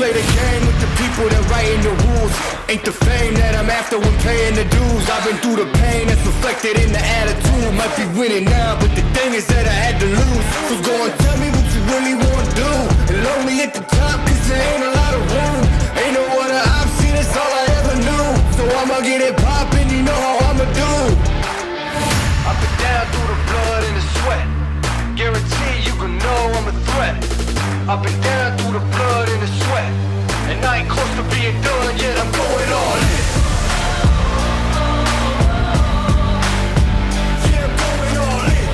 play the game with the people that writing the rules. Ain't the fame that I'm after when paying the dues. I've been through the pain that's reflected in the attitude. Might be winning now, but the thing is that I had to lose. So go and tell me what you really want to do. And lonely at the top, cause there ain't a lot of room. Ain't no other option, that's all I ever knew. So I'ma get it poppin', you know how I'ma do. I've been down through the blood and the sweat. Guarantee you can know I'm a threat. I've been down through the blood and the sweat. And I ain't close to being done yet, I'm going all in. Yeah, I'm going all in.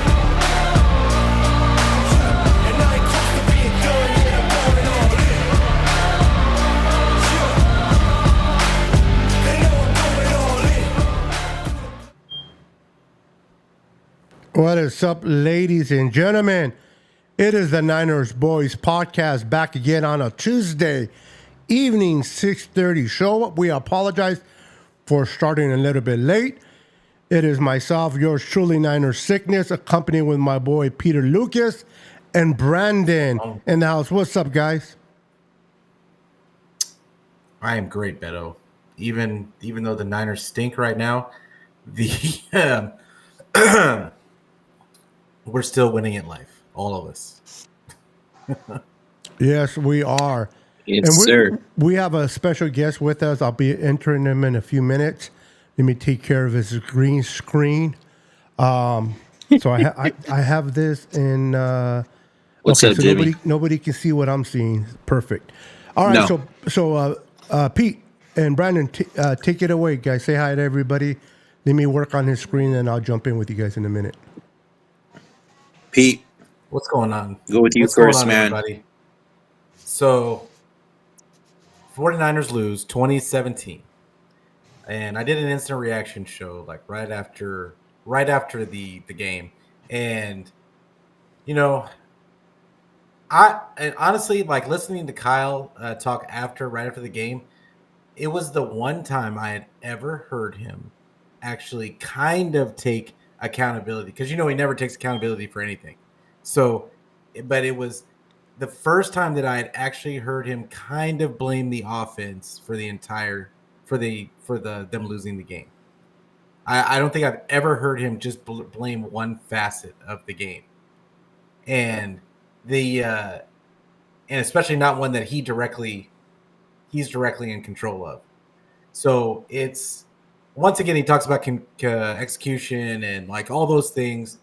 And I ain't close to being done yet, I'm going all in. Yeah. They know I'm going all in. What is up, ladies and gentlemen? It is the Niners Boys podcast back again on a Tuesday evening 6:30 show. We apologize for starting a little bit late. It is myself, yours truly, Niners Sickness, accompanied with my boy Peter Lucas and Brandon in the house. What's up, guys? I am great, Beto. Even though the Niners stink right now, the we're still winning at life, all of us. Yes, we are. Yes, and sir. We have a special guest with us. I'll be entering him in a few minutes. Let me take care of his green screen. So I have this in. What's up, Jimmy? Nobody can see what I'm seeing. Perfect. All right. No. So Pete and Brandon, take it away, guys. Say hi to everybody. Let me work on his screen, and I'll jump in with you guys in a minute. Pete, What's going on? go with you What's first, going on, man. everybody? So, 49ers lose 2017. And I did an instant reaction show like right after the game. And you know, and honestly, like listening to Kyle talk right after the game, it was the one time I had ever heard him actually kind of take accountability, because he never takes accountability for anything. So, but it was the first time that I had actually heard him kind of blame the offense for them losing the game. I don't think I've ever heard him just blame one facet of the game, and and especially not one that he's directly in control of. So it's, once again, he talks about execution and like all those things,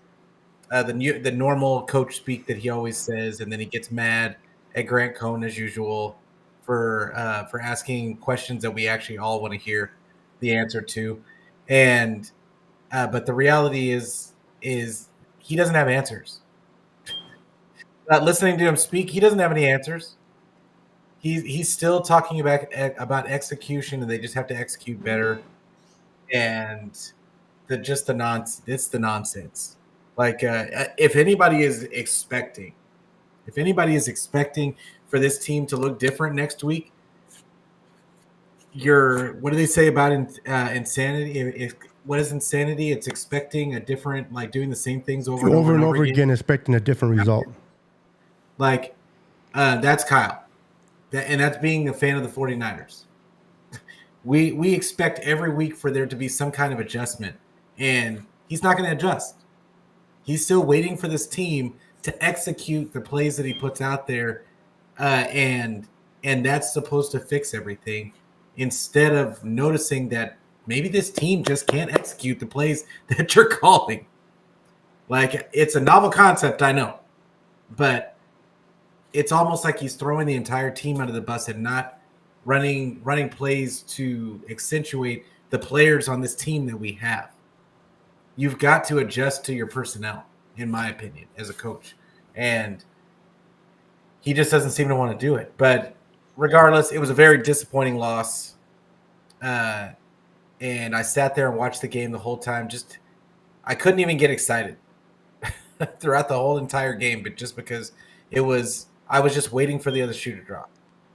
the normal coach speak that he always says, and then he gets mad at Grant Cohn as usual for asking questions that we actually all want to hear the answer to, and but the reality is he doesn't have answers. Listening to him speak, he doesn't have any answers. He's still talking about execution, and they just have to execute better. And it's the nonsense. Like if anybody is expecting for this team to look different next week, what do they say about insanity? What is insanity? It's expecting a different, like doing the same things over and over again, expecting a different result. Like that's Kyle. And that's being a fan of the 49ers. We expect every week for there to be some kind of adjustment, and he's not going to adjust. He's still waiting for this team to execute the plays that he puts out there, and that's supposed to fix everything, instead of noticing that maybe this team just can't execute the plays that you're calling. Like, it's a novel concept, I know, but it's almost like he's throwing the entire team under the bus and not running plays to accentuate the players on this team that we have. You've got to adjust to your personnel, in my opinion, as a coach. And he just doesn't seem to want to do it. But regardless, it was a very disappointing loss. And I sat there and watched the game the whole time. I couldn't even get excited throughout the whole entire game, but just because I was just waiting for the other shoe to drop.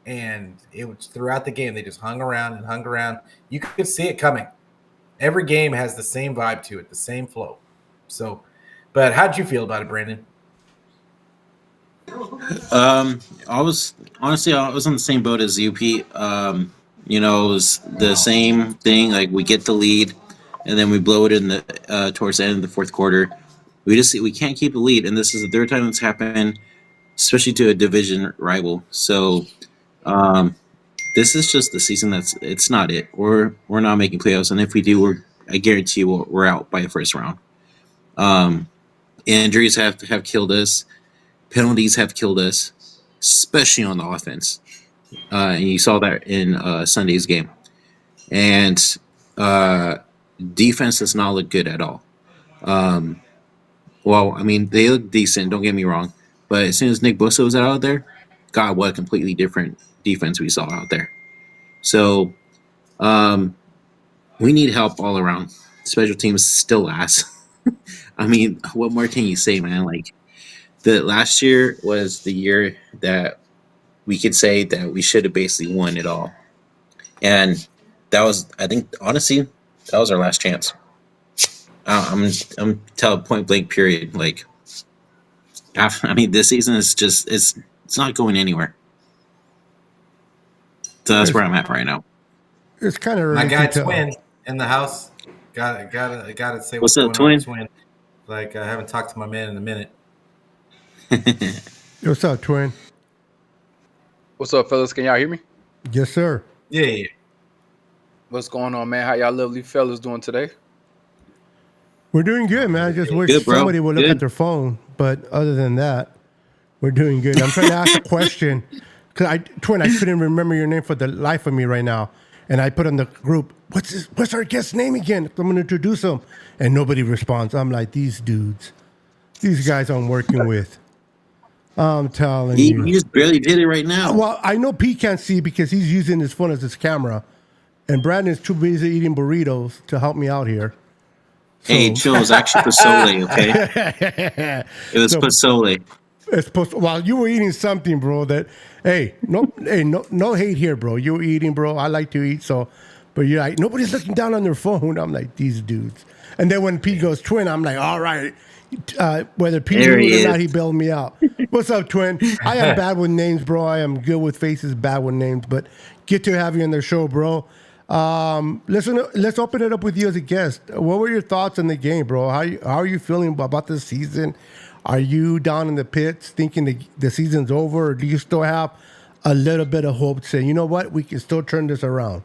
And it was throughout the game, they just hung around and hung around. You could see it coming. Every game has the same vibe to it, the same flow. So, but how'd you feel about it, Brandon? I was on the same boat as you, Pete. It was the same thing. Like we get the lead, and then we blow it in the towards the end of the fourth quarter. We can't keep the lead, and this is the third time it's happened, especially to a division rival. So, this is just the season it's not it. We're not making playoffs, and if we do, I guarantee you we're out by the first round. Injuries have killed us. Penalties have killed us, especially on the offense. And you saw that in Sunday's game. And defense does not look good at all. They look decent, don't get me wrong. But as soon as Nick Bosa was out there, God, what a completely different defense we saw out there. So we need help all around. Special teams still ass. What more can you say, man? Like, the last year was the year that we could say that we should have basically won it all. And that was, I think, honestly, that was our last chance. I'm telling point blank period. Like, this season is just it's not going anywhere. So that's where I'm at right now. It's kind of my guy Twin in the house. Got to say what's up, going Twin? on, Twin. Like, I haven't talked to my man in a minute. What's up, Twin? What's up, fellas? Can y'all hear me? Yes, sir. Yeah. What's going on, man? How y'all lovely fellas doing today? We're doing good, man. I just wish somebody would look at their phone. But other than that, we're doing good. I'm trying to ask a question. Because Twin, I couldn't remember your name for the life of me right now. And I put on the group, what's our guest's name again? I'm going to introduce him. And nobody responds. I'm like, these guys I'm working with. I'm telling you. You just barely did it right now. Well, I know Pete can't see because he's using his phone as his camera. And Brandon's too busy eating burritos to help me out here. So. Hey, chill. It was actually pozole, okay? It was pozole. It's supposed to, while you were eating something, bro, no hate here, bro. You were eating, bro. I like to eat, but you're like, nobody's looking down on their phone. I'm like, these dudes. And then when Pete goes, Twin, I'm like, all right. Whether Pete knew it or not, he bailed me out. What's up, Twin? I am bad with names, bro. I am good with faces, bad with names, but good to have you on the show, bro. Let's open it up with you as a guest. What were your thoughts on the game, bro? How are you feeling about this season? Are you down in the pits thinking the season's over, or do you still have a little bit of hope to say, you know what, we can still turn this around?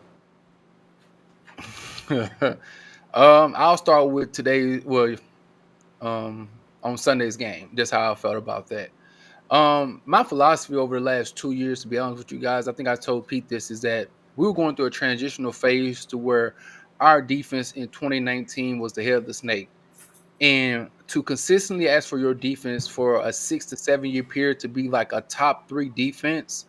I'll start with today. On Sunday's game, just how I felt about that. My philosophy over the last 2 years, to be honest with you guys, I think I told Pete this, is that we were going through a transitional phase to where our defense in 2019 was the head of the snake. And to consistently ask for your defense for a 6 to 7 year period to be like a top 3 defense,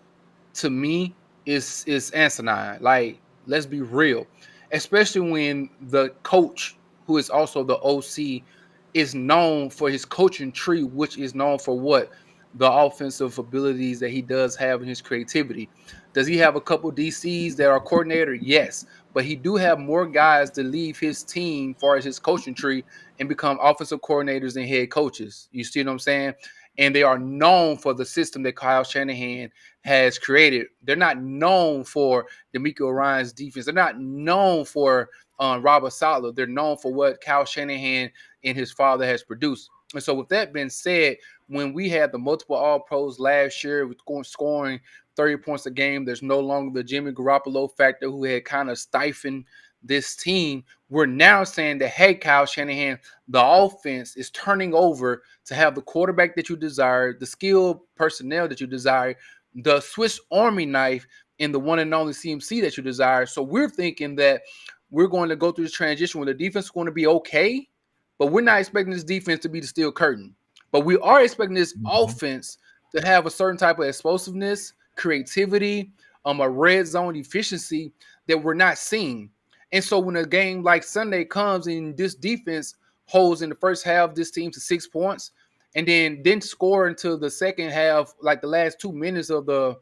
to me, is asinine. Like, let's be real. Especially when the coach, who is also the OC, is known for his coaching tree, which is known for what? The offensive abilities that he does have in his creativity. Does he have a couple DCs that are coordinator? Yes. But he do have more guys to leave his team as far as his coaching tree and become offensive coordinators and head coaches. You see what I'm saying? And they are known for the system that Kyle Shanahan has created. They're not known for D'Amico Ryan's defense. They're not known for Robert Saleh. They're known for what Kyle Shanahan and his father has produced. And so with that being said, when we had the multiple All-Pros last year with scoring 30 points a game, there's no longer the Jimmy Garoppolo factor who had kind of stifled this team. We're now saying that, hey, Kyle Shanahan, the offense is turning over to have the quarterback that you desire, the skilled personnel that you desire, the Swiss Army knife, and the one and only CMC that you desire. So we're thinking that we're going to go through this transition where the defense is going to be okay, but we're not expecting this defense to be the steel curtain. But we are expecting this offense to have a certain type of explosiveness, creativity, a red zone efficiency that we're not seeing. And so when a game like Sunday comes and this defense holds in the first half this team to 6 points and then didn't score until the second half, like the last 2 minutes of the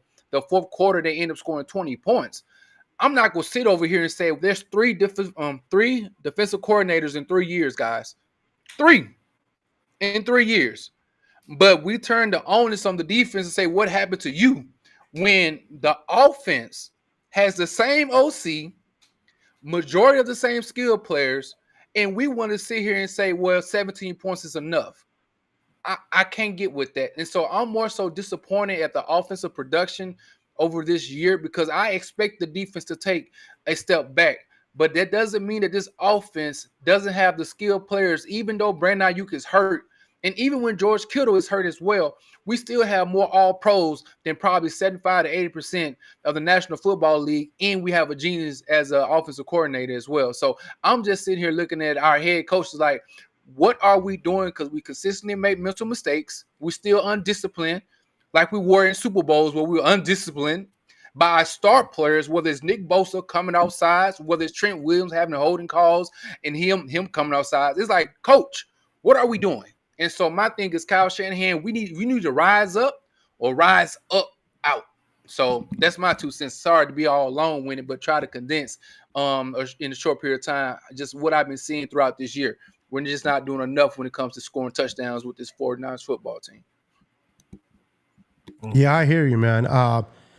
fourth quarter, they end up scoring 20 points. I'm not going to sit over here and say there's three defensive coordinators in 3 years, guys. 3 in 3 years. But we turn the onus on the defense and say, what happened to you? When the offense has the same OC, majority of the same skill players, and we want to sit here and say, well, 17 points is enough. I can't get with that. And so I'm more so disappointed at the offensive production over this year because I expect the defense to take a step back. But that doesn't mean that this offense doesn't have the skilled players, even though Brandon Ayuk is hurt. And even when George Kittle is hurt as well, we still have more all pros than probably 75 to 80% of the National Football League. And we have a genius as an offensive coordinator as well. So I'm just sitting here looking at our head coaches like, what are we doing? Because we consistently make mental mistakes. We're still undisciplined, like we were in Super Bowls where we were undisciplined by our star players, whether it's Nick Bosa coming outside, whether it's Trent Williams having the holding calls and him coming outside. It's like, coach, what are we doing? And so my thing is, Kyle Shanahan, we need to rise up or rise up out. So that's my 2 cents. Sorry to be all long-winded, but try to condense in a short period of time just what I've been seeing throughout this year. We're just not doing enough when it comes to scoring touchdowns with this 49ers football team. Yeah, I hear you, man.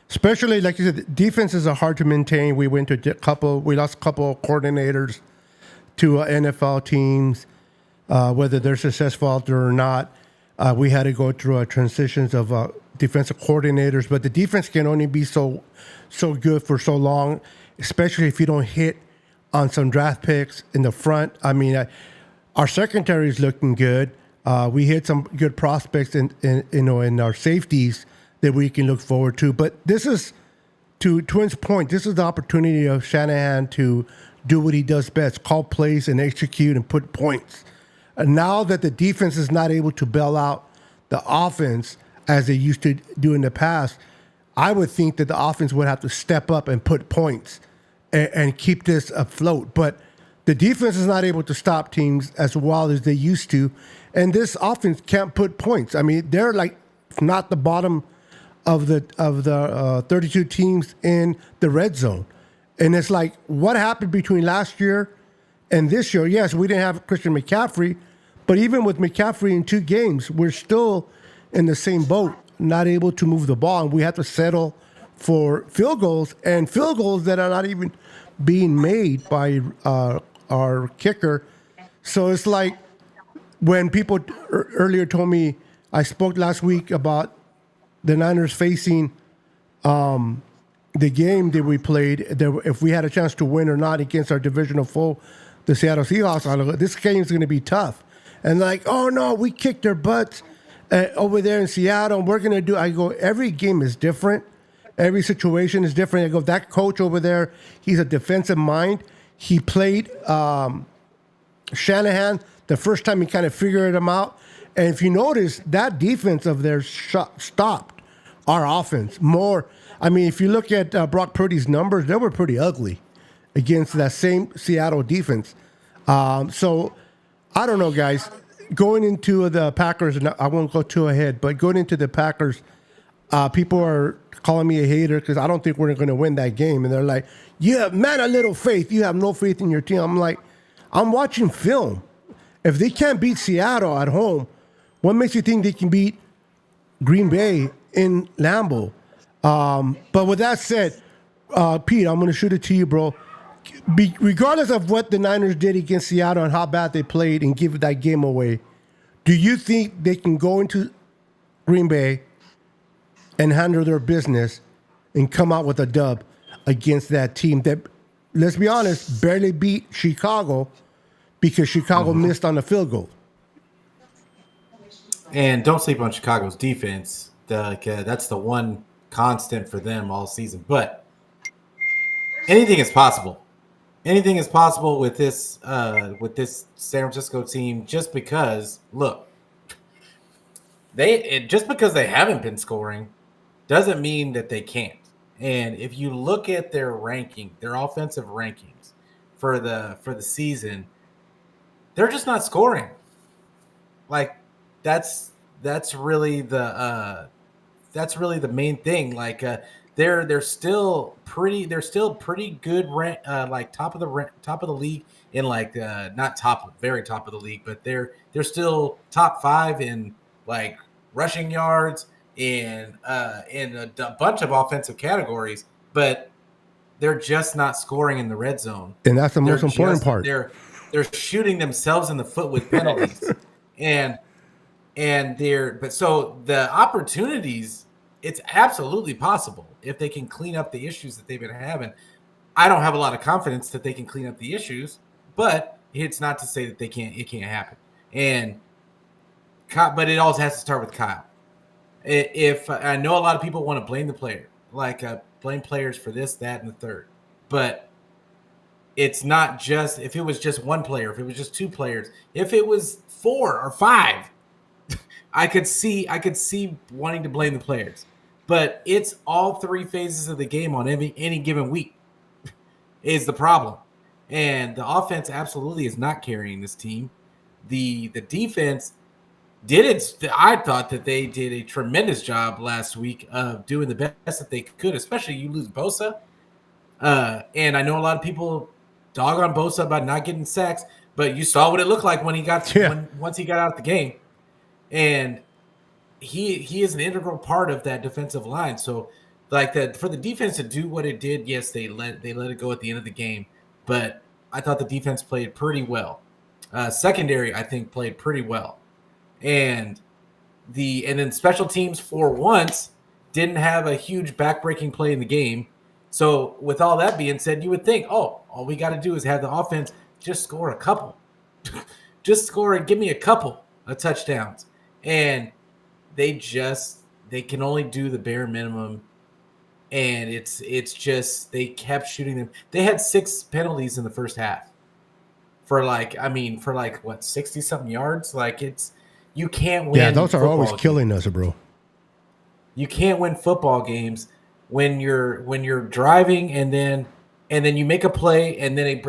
Especially, like you said, defenses are hard to maintain. We lost a couple of coordinators to NFL teams, whether they're successful out there or not. We had to go through transitions of defensive coordinators, but the defense can only be so good for so long, especially if you don't hit on some draft picks in the front. I mean, our secondary is looking good. We hit some good prospects in our safeties that we can look forward to. But this is, to Twins' point, this is the opportunity of Shanahan to do what he does best, call plays and execute and put points. And now that the defense is not able to bail out the offense as they used to do in the past, I would think that the offense would have to step up and put points and keep this afloat. But the defense is not able to stop teams as well as they used to. And this offense can't put points. I mean, they're like not the bottom of the 32 teams in the red zone. And it's like, what happened between last year and this year? Yes, we didn't have Christian McCaffrey, but even with McCaffrey in 2 games, we're still in the same boat, not able to move the ball. And we have to settle for field goals, and field goals that are not even being made by our kicker. So it's like when people earlier told me, I spoke last week about the Niners facing the game that we played, if we had a chance to win or not against our divisional foe, the Seattle Seahawks. This game is going to be tough. And like, oh no, we kicked their butts over there in Seattle. And we're going to do, I go, every game is different. Every situation is different. I go, that coach over there, he's a defensive mind. He played Shanahan the first time he kind of figured him out. And if you notice, that defense of theirs stopped our offense more. I mean, if you look at Brock Purdy's numbers, they were pretty ugly against that same Seattle defense. So I don't know, guys. Going into the Packers, and I won't go too ahead, but going into the Packers, people are calling me a hater because I don't think we're going to win that game. And they're like, you have, man, a little faith. You have no faith in your team. I'm like, I'm watching film. If they can't beat Seattle at home, what makes you think they can beat Green Bay in Lambeau? But with that said, Pete, I'm going to shoot it to you, bro. Regardless of what the Niners did against Seattle and how bad they played and give that game away, do you think they can go into Green Bay and handle their business and come out with a dub against that team that, let's be honest, barely beat Chicago because Chicago missed on the field goal? And don't sleep on Chicago's defense. That's the one constant for them all season. But anything is possible. Anything is possible with this San Francisco team. Just because, look, just because they haven't been scoring doesn't mean that they can't. And if you look at their ranking, their offensive rankings for the season, they're just not scoring. Like that's really the main thing. Like they're still pretty good like top of the league in like not top, very top of the league, but they're still top 5 in like rushing yards, in a bunch of offensive categories, but they're just not scoring in the red zone. And that's the most important part. They're shooting themselves in the foot with penalties, and so the opportunities, it's absolutely possible if they can clean up the issues that they've been having. I don't have a lot of confidence that they can clean up the issues, but it's not to say that they can't. It can't happen, but it always has to start with Kyle. If I know a lot of people want to blame the player, blame players for this, that, and the third, but it's not just if it was just one player, if it was just two players, if it was 4 or 5, I could see wanting to blame the players. But it's all 3 phases of the game on any given week is the problem, and the offense absolutely is not carrying this team. The defense did it. I thought that they did a tremendous job last week of doing the best that they could, especially you lose Bosa. And I know a lot of people dog on Bosa about not getting sacks, but you saw what it looked like when he got once he got out of the game. And he is an integral part of that defensive line. So for the defense to do what it did, yes, they let it go at the end of the game. But I thought the defense played pretty well. Secondary, I think, played pretty well. And then special teams for once didn't have a huge backbreaking play in the game. So with all that being said, you would think, all we got to do is have the offense just score a couple. Just score and give me a couple of touchdowns. And they can only do the bare minimum. And it's just they kept shooting them. They had 6 penalties in the first half for 60-something yards. You can't win. Yeah, those are always games. killing us, bro. You can't win football games when you're driving and then you make a play and then it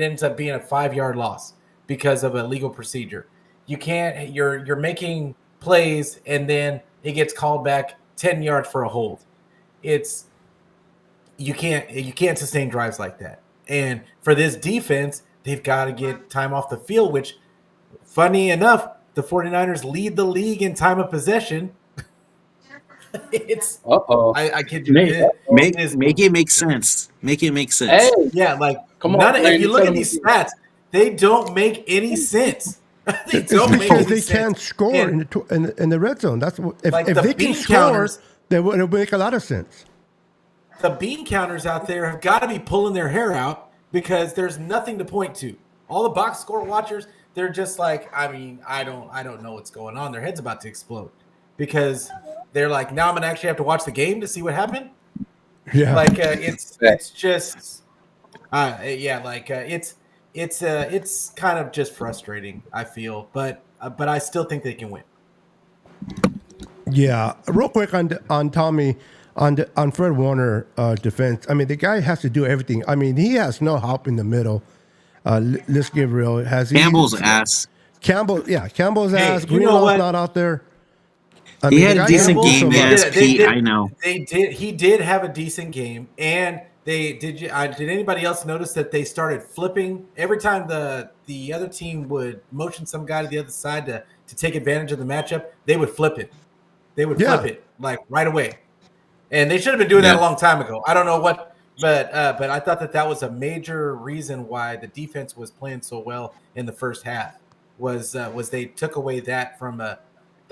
ends up being a 5-yard loss because of a legal procedure. You can't. You're making plays and then it gets called back 10 yards for a hold. You can't sustain drives like that. And for this defense, they've got to get time off the field, which, funny enough, the 49ers lead the league in time of possession. It's I kid you. Make it make sense. Make it make sense. Hey, Yeah, come on. if you look at these stats, they don't make any sense. They don't make Because any they sense. can't score And in the red zone. That's if the they can bean score, counters, then it'll make a lot of sense. the bean counters out there have got to be pulling their hair out because there's nothing to point to. All the box score watchers, they're just like, I don't know what's going on. Their head's about to explode because they're like, now I'm gonna actually have to watch the game to see what happened. Yeah, It's just, it's kind of just frustrating. I feel, but I still think they can win. yeah. Real quick on Tommy, on Fred Warner defense. I mean, the guy has to do everything. I mean, he has no help in the middle. Let's get real. Campbell's ass. Campbell's ass. you know what? Greenlaw's not out there. I He mean, had the a guy decent can't move game, so man. much. Yes, Pete, I know. He did have a decent game, and did anybody else notice that they started flipping every time the other team would motion some guy to the other side to take advantage of the matchup? They would flip it. They would flip it right away, and they should have been doing that a long time ago. I don't know what, but I thought that was a major reason why the defense was playing so well in the first half was they took away that from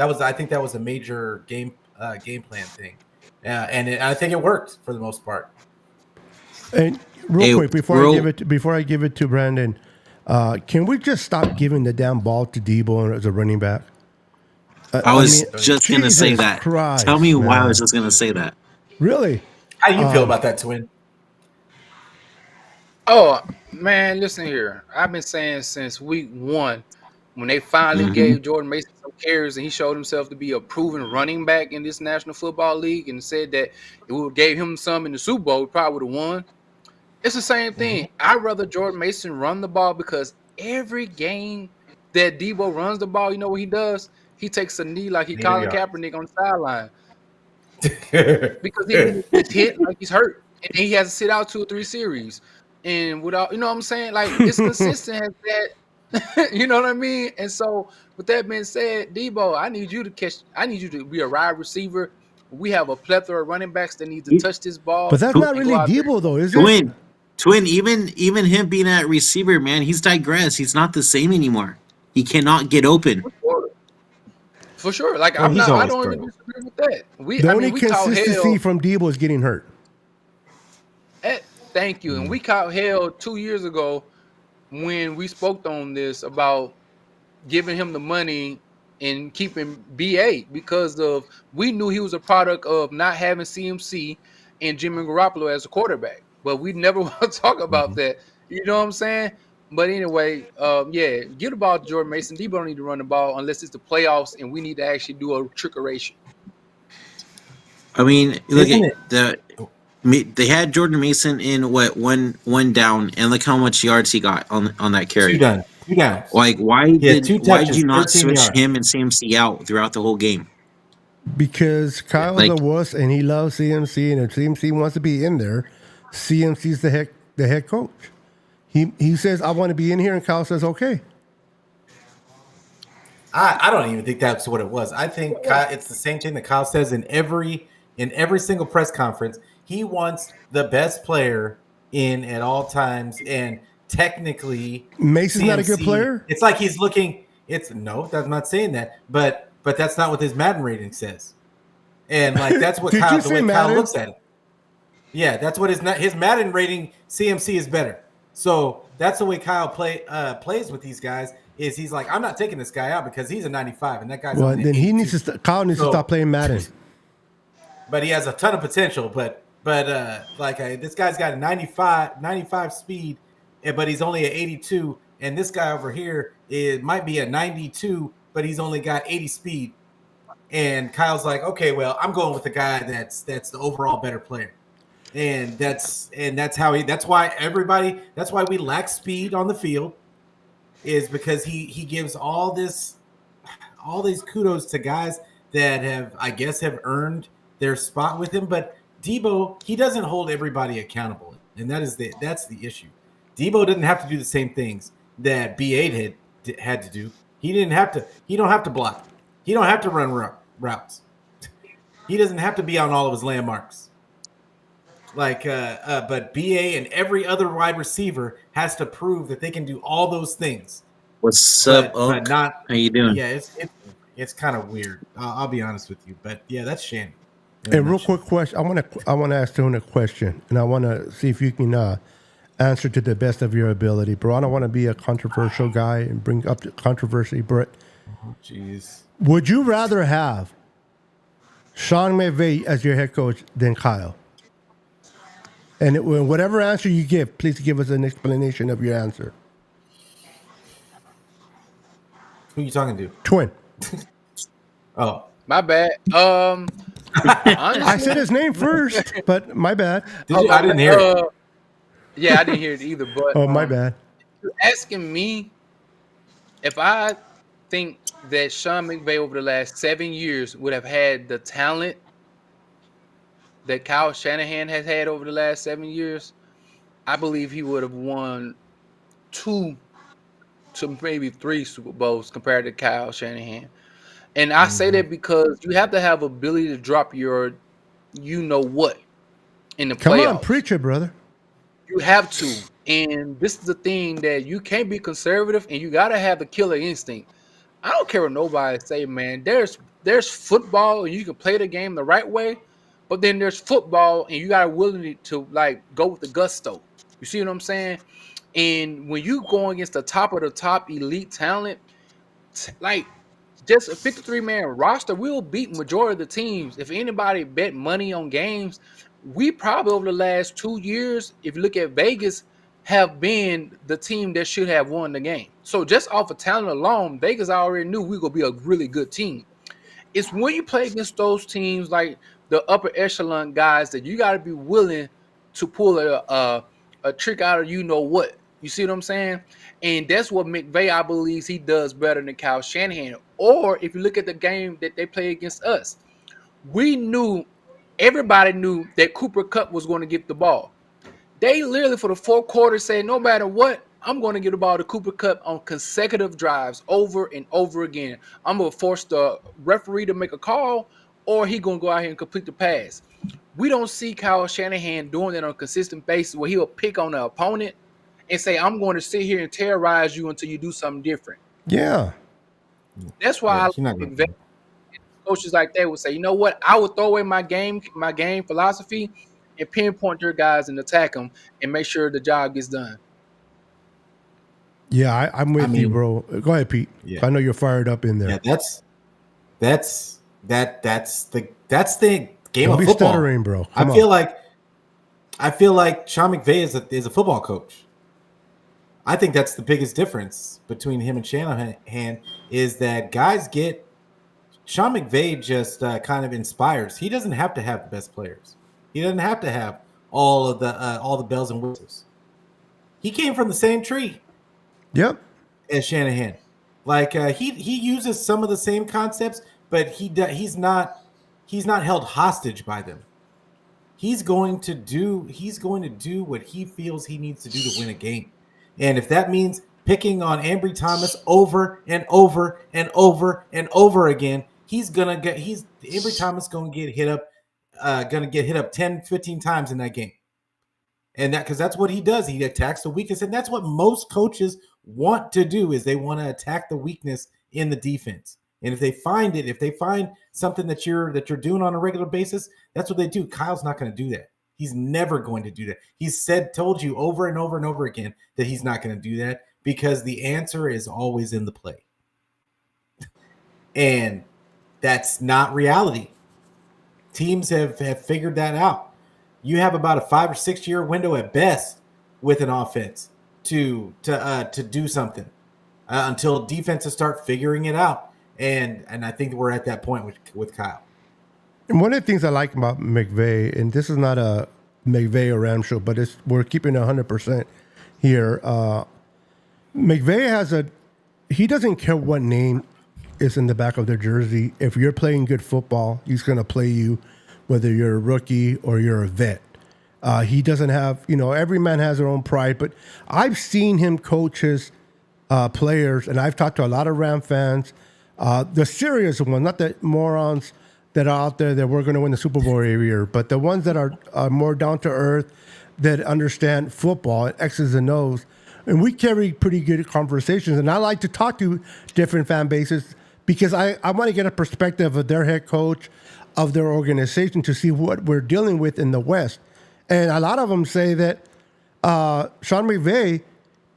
I think that was a major game plan thing, and I think it worked for the most part. And real quick before I give it to Brandon, can we just stop giving the damn ball to Debo as a running back? I was just going to say that. Christ, Tell me why I man. was just going to say that. Really? How do you feel about that, Twin? Oh man, listen here. I've been saying since week 1, when they finally gave Jordan Mason some carries and he showed himself to be a proven running back in this National Football League, and said that it would gave him some in the Super Bowl, he probably would have won. It's the same thing. I'd rather Jordan Mason run the ball because every game that Debo runs the ball, you know what he does? He takes a knee like he Colin Kaepernick on the sideline. Because he gets hit like he's hurt. And then he has to sit out 2 or 3 series. And without, you know what I'm saying? Like, it's consistent as that. You know what I mean? And so, with that being said, Debo, I need you to catch. I need you to be a wide receiver. We have a plethora of running backs that need to touch this But ball that's not and go really out there. Debo, though, is it? Twin, even him being at receiver, man, he's digressed. He's not the same anymore. He cannot get open. For sure. Like Well, I'm he's not. I always don't even struggled. disagree with that. The I only mean, we caught consistency hell. from Debo is getting hurt. Thank you. And we caught hell 2 years ago when we spoke on this about giving him the money and keeping BA because of we knew he was a product of not having CMC and Jimmy Garoppolo as a quarterback. But we never want to talk about that. You know what I'm saying? But anyway, yeah, get the ball to Jordan Mason. Debo don't need to run the ball unless it's the playoffs and we need to actually do a trickeration. I mean, look Isn't at it? they had Jordan Mason in what one down, and look how much yards he got on that carry. Two downs. Like He had 2 why did touches, you not 13 switch yards. him and CMC out throughout the whole game? Because Kyle's Like- a wuss and he loves CMC, and if CMC wants to be in there, CMC's the head coach. He says, I want to be in here, and Kyle says, okay. I don't even think that's what it was. I think it's the same thing that Kyle says in every single press conference. He wants the best player in at all times, and technically, Mason's not a good CMC player? It's like he's looking. No, I'm not saying that, but that's not what his Madden rating says, and like that's what Did Kyle you the say way Kyle Madden? looks at it. Yeah, that's what his Madden rating. CMC is better, so that's the way Kyle plays with these guys. Is he's like, I'm not taking this guy out because he's a 95 and that guy's Well, only then an he needs 82. to Kyle needs to So- stop playing Madden. But he has a ton of potential. But this guy's got a 95 speed, but he's only at 82. And this guy over here might be a 92, but he's only got 80 speed. And Kyle's like, okay, well, I'm going with the guy that's the overall better player. And that's why we lack speed on the field, is because he gives all these kudos to guys that have earned their spot with him. But Debo, he doesn't hold everybody accountable, and that's the issue. Debo didn't have to do the same things that B8 had to do. He don't have to block. He don't have to run routes. He doesn't have to be on all of his landmarks. But BA and every other wide receiver has to prove that they can do all those things. What's up, But Oak? not. How you doing? Yeah, it's kind of weird. I'll be honest with you, but yeah, that's Shannon. And real quick question, I want to ask Tone a question, and I want to see if you can answer to the best of your ability, bro. I don't want to be a controversial guy and bring up the controversy, but Jeez. would you rather have Sean McVay as your head coach than Kyle? And whatever answer you give, please give us an explanation of your answer. Who you talking to? Twin. Oh, My bad. I Honestly, said his name first, but my bad. I didn't hear it. Yeah, I didn't hear it either. But Oh, my bad. you're asking me if I think that Sean McVay over the last 7 years would have had the talent that Kyle Shanahan has had over the last 7 years, I believe he would have won 2 to maybe 3 Super Bowls compared to Kyle Shanahan. And I say that because you have to have ability to drop your what in the Come playoffs. on, preach it, brother. You have to. And this is the thing that you can't be conservative and you got to have the killer instinct. I don't care what nobody say, man. There's football and you can play the game the right way, but then there's football and you got to willing to like go with the gusto. You see what I'm saying? And when you go against the top of the top elite talent, like just a 53-man roster, we'll beat majority of the teams. If anybody bet money on games, we probably over the last 2 years, if you look at Vegas, have been the team that should have won the game. So just off of talent alone, Vegas already knew we were going to be a really good team. It's when you play against those teams like the upper echelon guys that you got to be willing to pull a trick out of what. You see what I'm saying? And that's what McVay, I believe, he does better than Kyle Shanahan. Or if you look at the game that they play against us, everybody knew that Cooper Kupp was going to get the ball. They literally for the 4th quarter said, no matter what, I'm going to get the ball to Cooper Kupp on consecutive drives over and over again. I'm going to force the referee to make a call, or he going to go out here and complete the pass. We don't see Kyle Shanahan doing that on a consistent basis where he'll pick on the opponent and say, I'm going to sit here and terrorize you until you do something different. Yeah. That's why she's not gonna do it. coaches like that would say, you know what, I would throw away my game philosophy and pinpoint your guys and attack them and make sure the job gets done. Yeah, I'm with you, bro. Go ahead, Pete. Yeah. I know you're fired up in there. Yeah, that's the game Don't of be football. stuttering, bro. I feel like Sean McVay is a football coach. I think that's the biggest difference between him and Shanahan is that Sean McVay just kind of inspires. He doesn't have to have the best players. He doesn't have to have all the bells and whistles. He came from the same tree. Yep. As Shanahan, like he uses some of the same concepts, but he's not held hostage by them. He's going to do what he feels he needs to do to win a game, and if that means picking on Ambry Thomas over and over and over and over again, Ambry Thomas going to get hit up 10, 15 times in that game. And that because that's what he does. He attacks the weakness, and that's what most coaches want to do is they want to attack the weakness in the defense. And if they find something that you're doing on a regular basis, that's what they do. Kyle's not going to do that. He's never going to do that. He's told you over and over and over again that he's not going to do that because the answer is always in the play. And that's not reality. Teams have figured that out. You have about a 5 or 6 year window at best with an offense to do something until defenses start figuring it out. And I think we're at that point with Kyle. And one of the things I like about McVay, and this is not a McVay or Ram show, but we're keeping 100% here. McVay he doesn't care what name is in the back of their jersey. If you're playing good football, he's going to play you, whether you're a rookie or you're a vet. He doesn't have, every man has their own pride, but I've seen him coach his players, and I've talked to a lot of Ram fans, the serious ones, not the morons that are out there that we're going to win the Super Bowl every year, but the ones that are more down to earth, that understand football and X's and O's. And we carry pretty good conversations, and I like to talk to different fan bases because I want to get a perspective of their head coach, of their organization, to see what we're dealing with in the West. And a lot of them say that Sean McVay,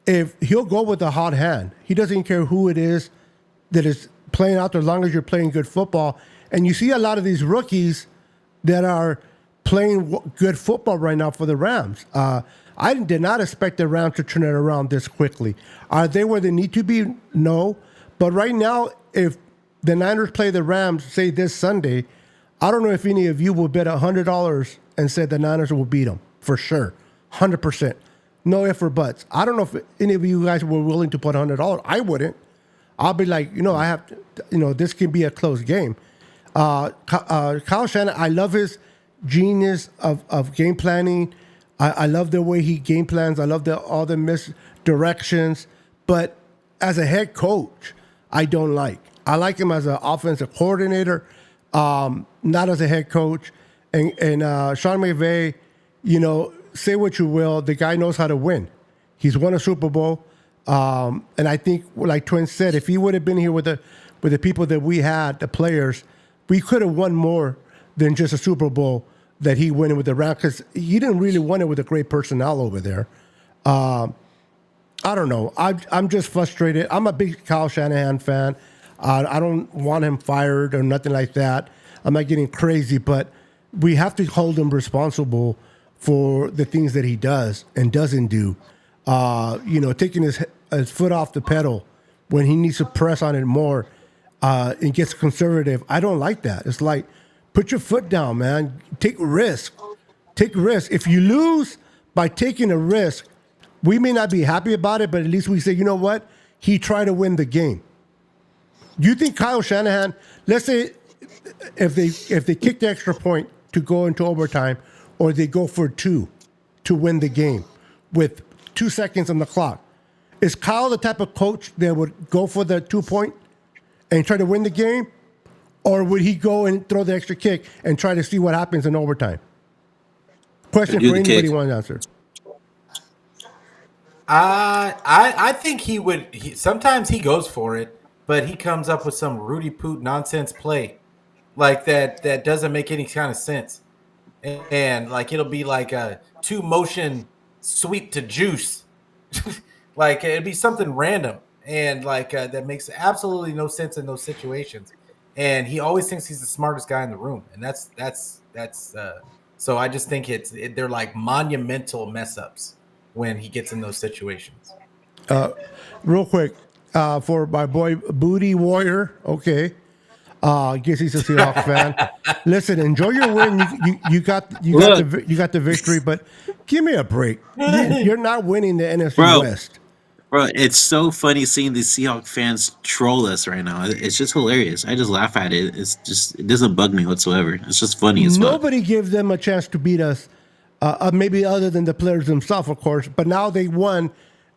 if he'll go with a hot hand, he doesn't care who it is that is playing out there as long as you're playing good football. And you see a lot of these rookies that are playing good football right now for the Rams. I did not expect the Rams to turn it around this quickly. Are they where they need to be? No. But right now, if the Niners play the Rams, say this Sunday, I don't know if any of you will bet $100 and said the Niners will beat them for sure, 100%. No ifs or buts. I don't know if any of you guys were willing to put $100. I wouldn't. I'll be like, I have to, this can be a close game. Kyle Shanahan, I love his genius of game planning. I love the way he game plans. I love all the misdirections. But as a head coach, I don't like. I like him as an offensive coordinator, not as a head coach. And Sean McVay, say what you will, the guy knows how to win. He's won a Super Bowl. And I think, like Twin said, if he would have been here with the people that we had, the players, we could have won more than just a Super Bowl that he went with the Rams, because he didn't really win it with a great personnel over there. I don't know. I'm just frustrated. I'm a big Kyle Shanahan fan. I don't want him fired or nothing like that. I'm not getting crazy, but we have to hold him responsible for the things that he does and doesn't do. Taking his foot off the pedal when he needs to press on it more and gets conservative. I don't like that. It's like, put your foot down, man. Take risk. Take risk. If you lose by taking a risk, we may not be happy about it, but at least we say, you know what? He tried to win the game. You think Kyle Shanahan, let's say if they kick the extra point to go into overtime, or they go for 2 to win the game with 2 seconds on the clock, Is Kyle the type of coach that would go for the 2-point and try to win the game? Or would he go and throw the extra kick and try to see what happens in overtime? Question for anybody who wants to answer. I think he would. Sometimes he goes for it, but he comes up with some Rudy Poot nonsense play like that doesn't make any kind of sense. And like it'll be like a 2-motion sweep to juice. Like it'd be something random and like that makes absolutely no sense in those situations. And he always thinks he's the smartest guy in the room, and that's so I just think they're like monumental mess ups when he gets in those situations. Real quick, for my boy Booty Warrior, okay. I guess he's a Seahawks fan. Listen, enjoy your win. You got the victory, but give me a break. You're not winning the NFC West. Bro, it's so funny seeing these Seahawks fans troll us right now. It's just hilarious. I just laugh at it. It doesn't bug me whatsoever. It's just funny as well. Nobody gives them a chance to beat us, maybe other than the players themselves, of course. But now they won,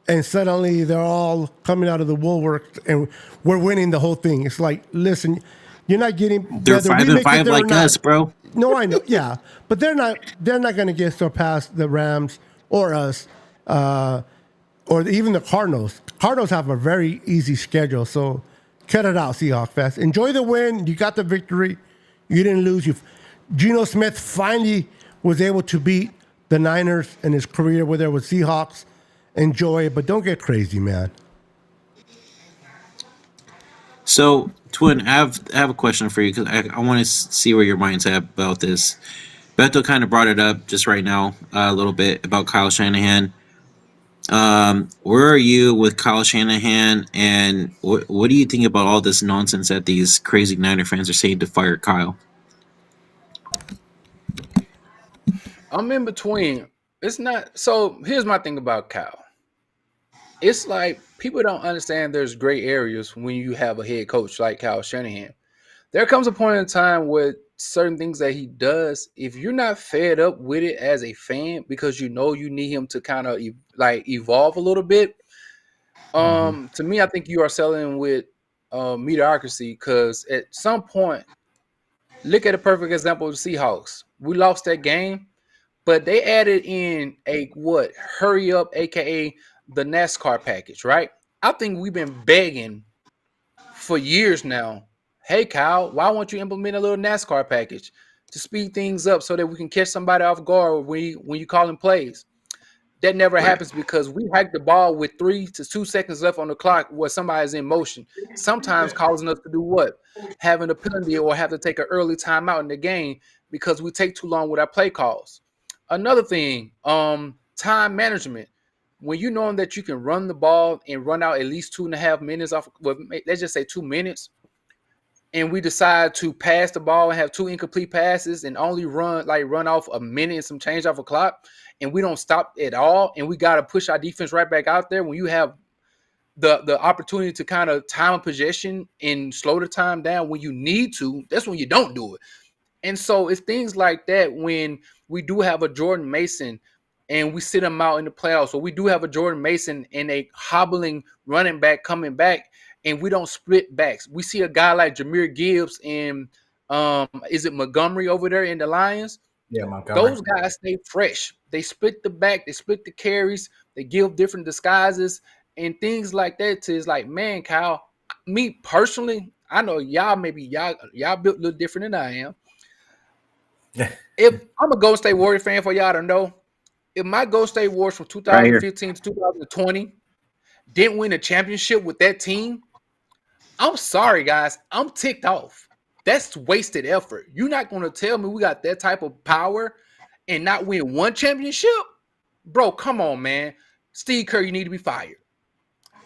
and suddenly they're all coming out of the woolwork, and we're winning the whole thing. It's like, listen, you're not getting. They're 5-5 like us, bro. No, I know, yeah, but they're not going to get surpassed the Rams or us. Or even the Cardinals. Cardinals have a very easy schedule, so cut it out, Seahawks fans. Enjoy the win. You got the victory. You didn't lose. Geno Smith finally was able to beat the Niners in his career, whether it was Seahawks. Enjoy it, but don't get crazy, man. So, Twin, I have a question for you because I want to see where your mind's at about this. Beto kind of brought it up just right now a little bit about Kyle Shanahan. Where are you with Kyle Shanahan, and what do you think about all this nonsense that these crazy Niner fans are saying to fire Kyle? I'm in between. It's not. So here's my thing about Kyle. It's like people don't understand there's gray areas when you have a head coach like Kyle Shanahan. There comes a point in time where certain things that he does, if you're not fed up with it as a fan, because you know you need him to kind of evolve a little bit. To me, I think you are selling with mediocrity, because at some point, look at a perfect example of the Seahawks. We lost that game, but they added in a hurry up, aka the NASCAR package, right? I think we've been begging for years now. Hey, Kyle, why won't you implement a little NASCAR package to speed things up so that we can catch somebody off guard when you call in plays? That never happens because we hike the ball with 3 to 2 seconds left on the clock where somebody's in motion, sometimes causing us to do what? Having a penalty or have to take an early timeout in the game because we take too long with our play calls. Another thing, time management. When you know that you can run the ball and run out at least 2.5 minutes off, let's just say 2 minutes, and we decide to pass the ball and have 2 incomplete passes and only run off a minute and some change off a clock, and we don't stop at all, and we got to push our defense right back out there when you have the opportunity to kind of time possession and slow the time down when you need to, that's when you don't do it. And so it's things like that when we do have a Jordan Mason and we sit him out in the playoffs, or we do have a Jordan Mason and a hobbling running back coming back, and we don't split backs. We see a guy like Jahmyr Gibbs and is it Montgomery over there in the Lions? Yeah, Montgomery. Those guys stay fresh. They split the back, they split the carries, they give different disguises and things like that. It's like, man, Kyle, me personally, I know y'all built a little different than I am. If I'm a Golden State Warrior fan, for y'all to know, if my Golden State Warriors from 2015 to 2020 didn't win a championship with that team, I'm sorry, guys. I'm ticked off. That's wasted effort. You're not going to tell me we got that type of power and not win one championship? Bro, come on, man. Steve Kerr, you need to be fired.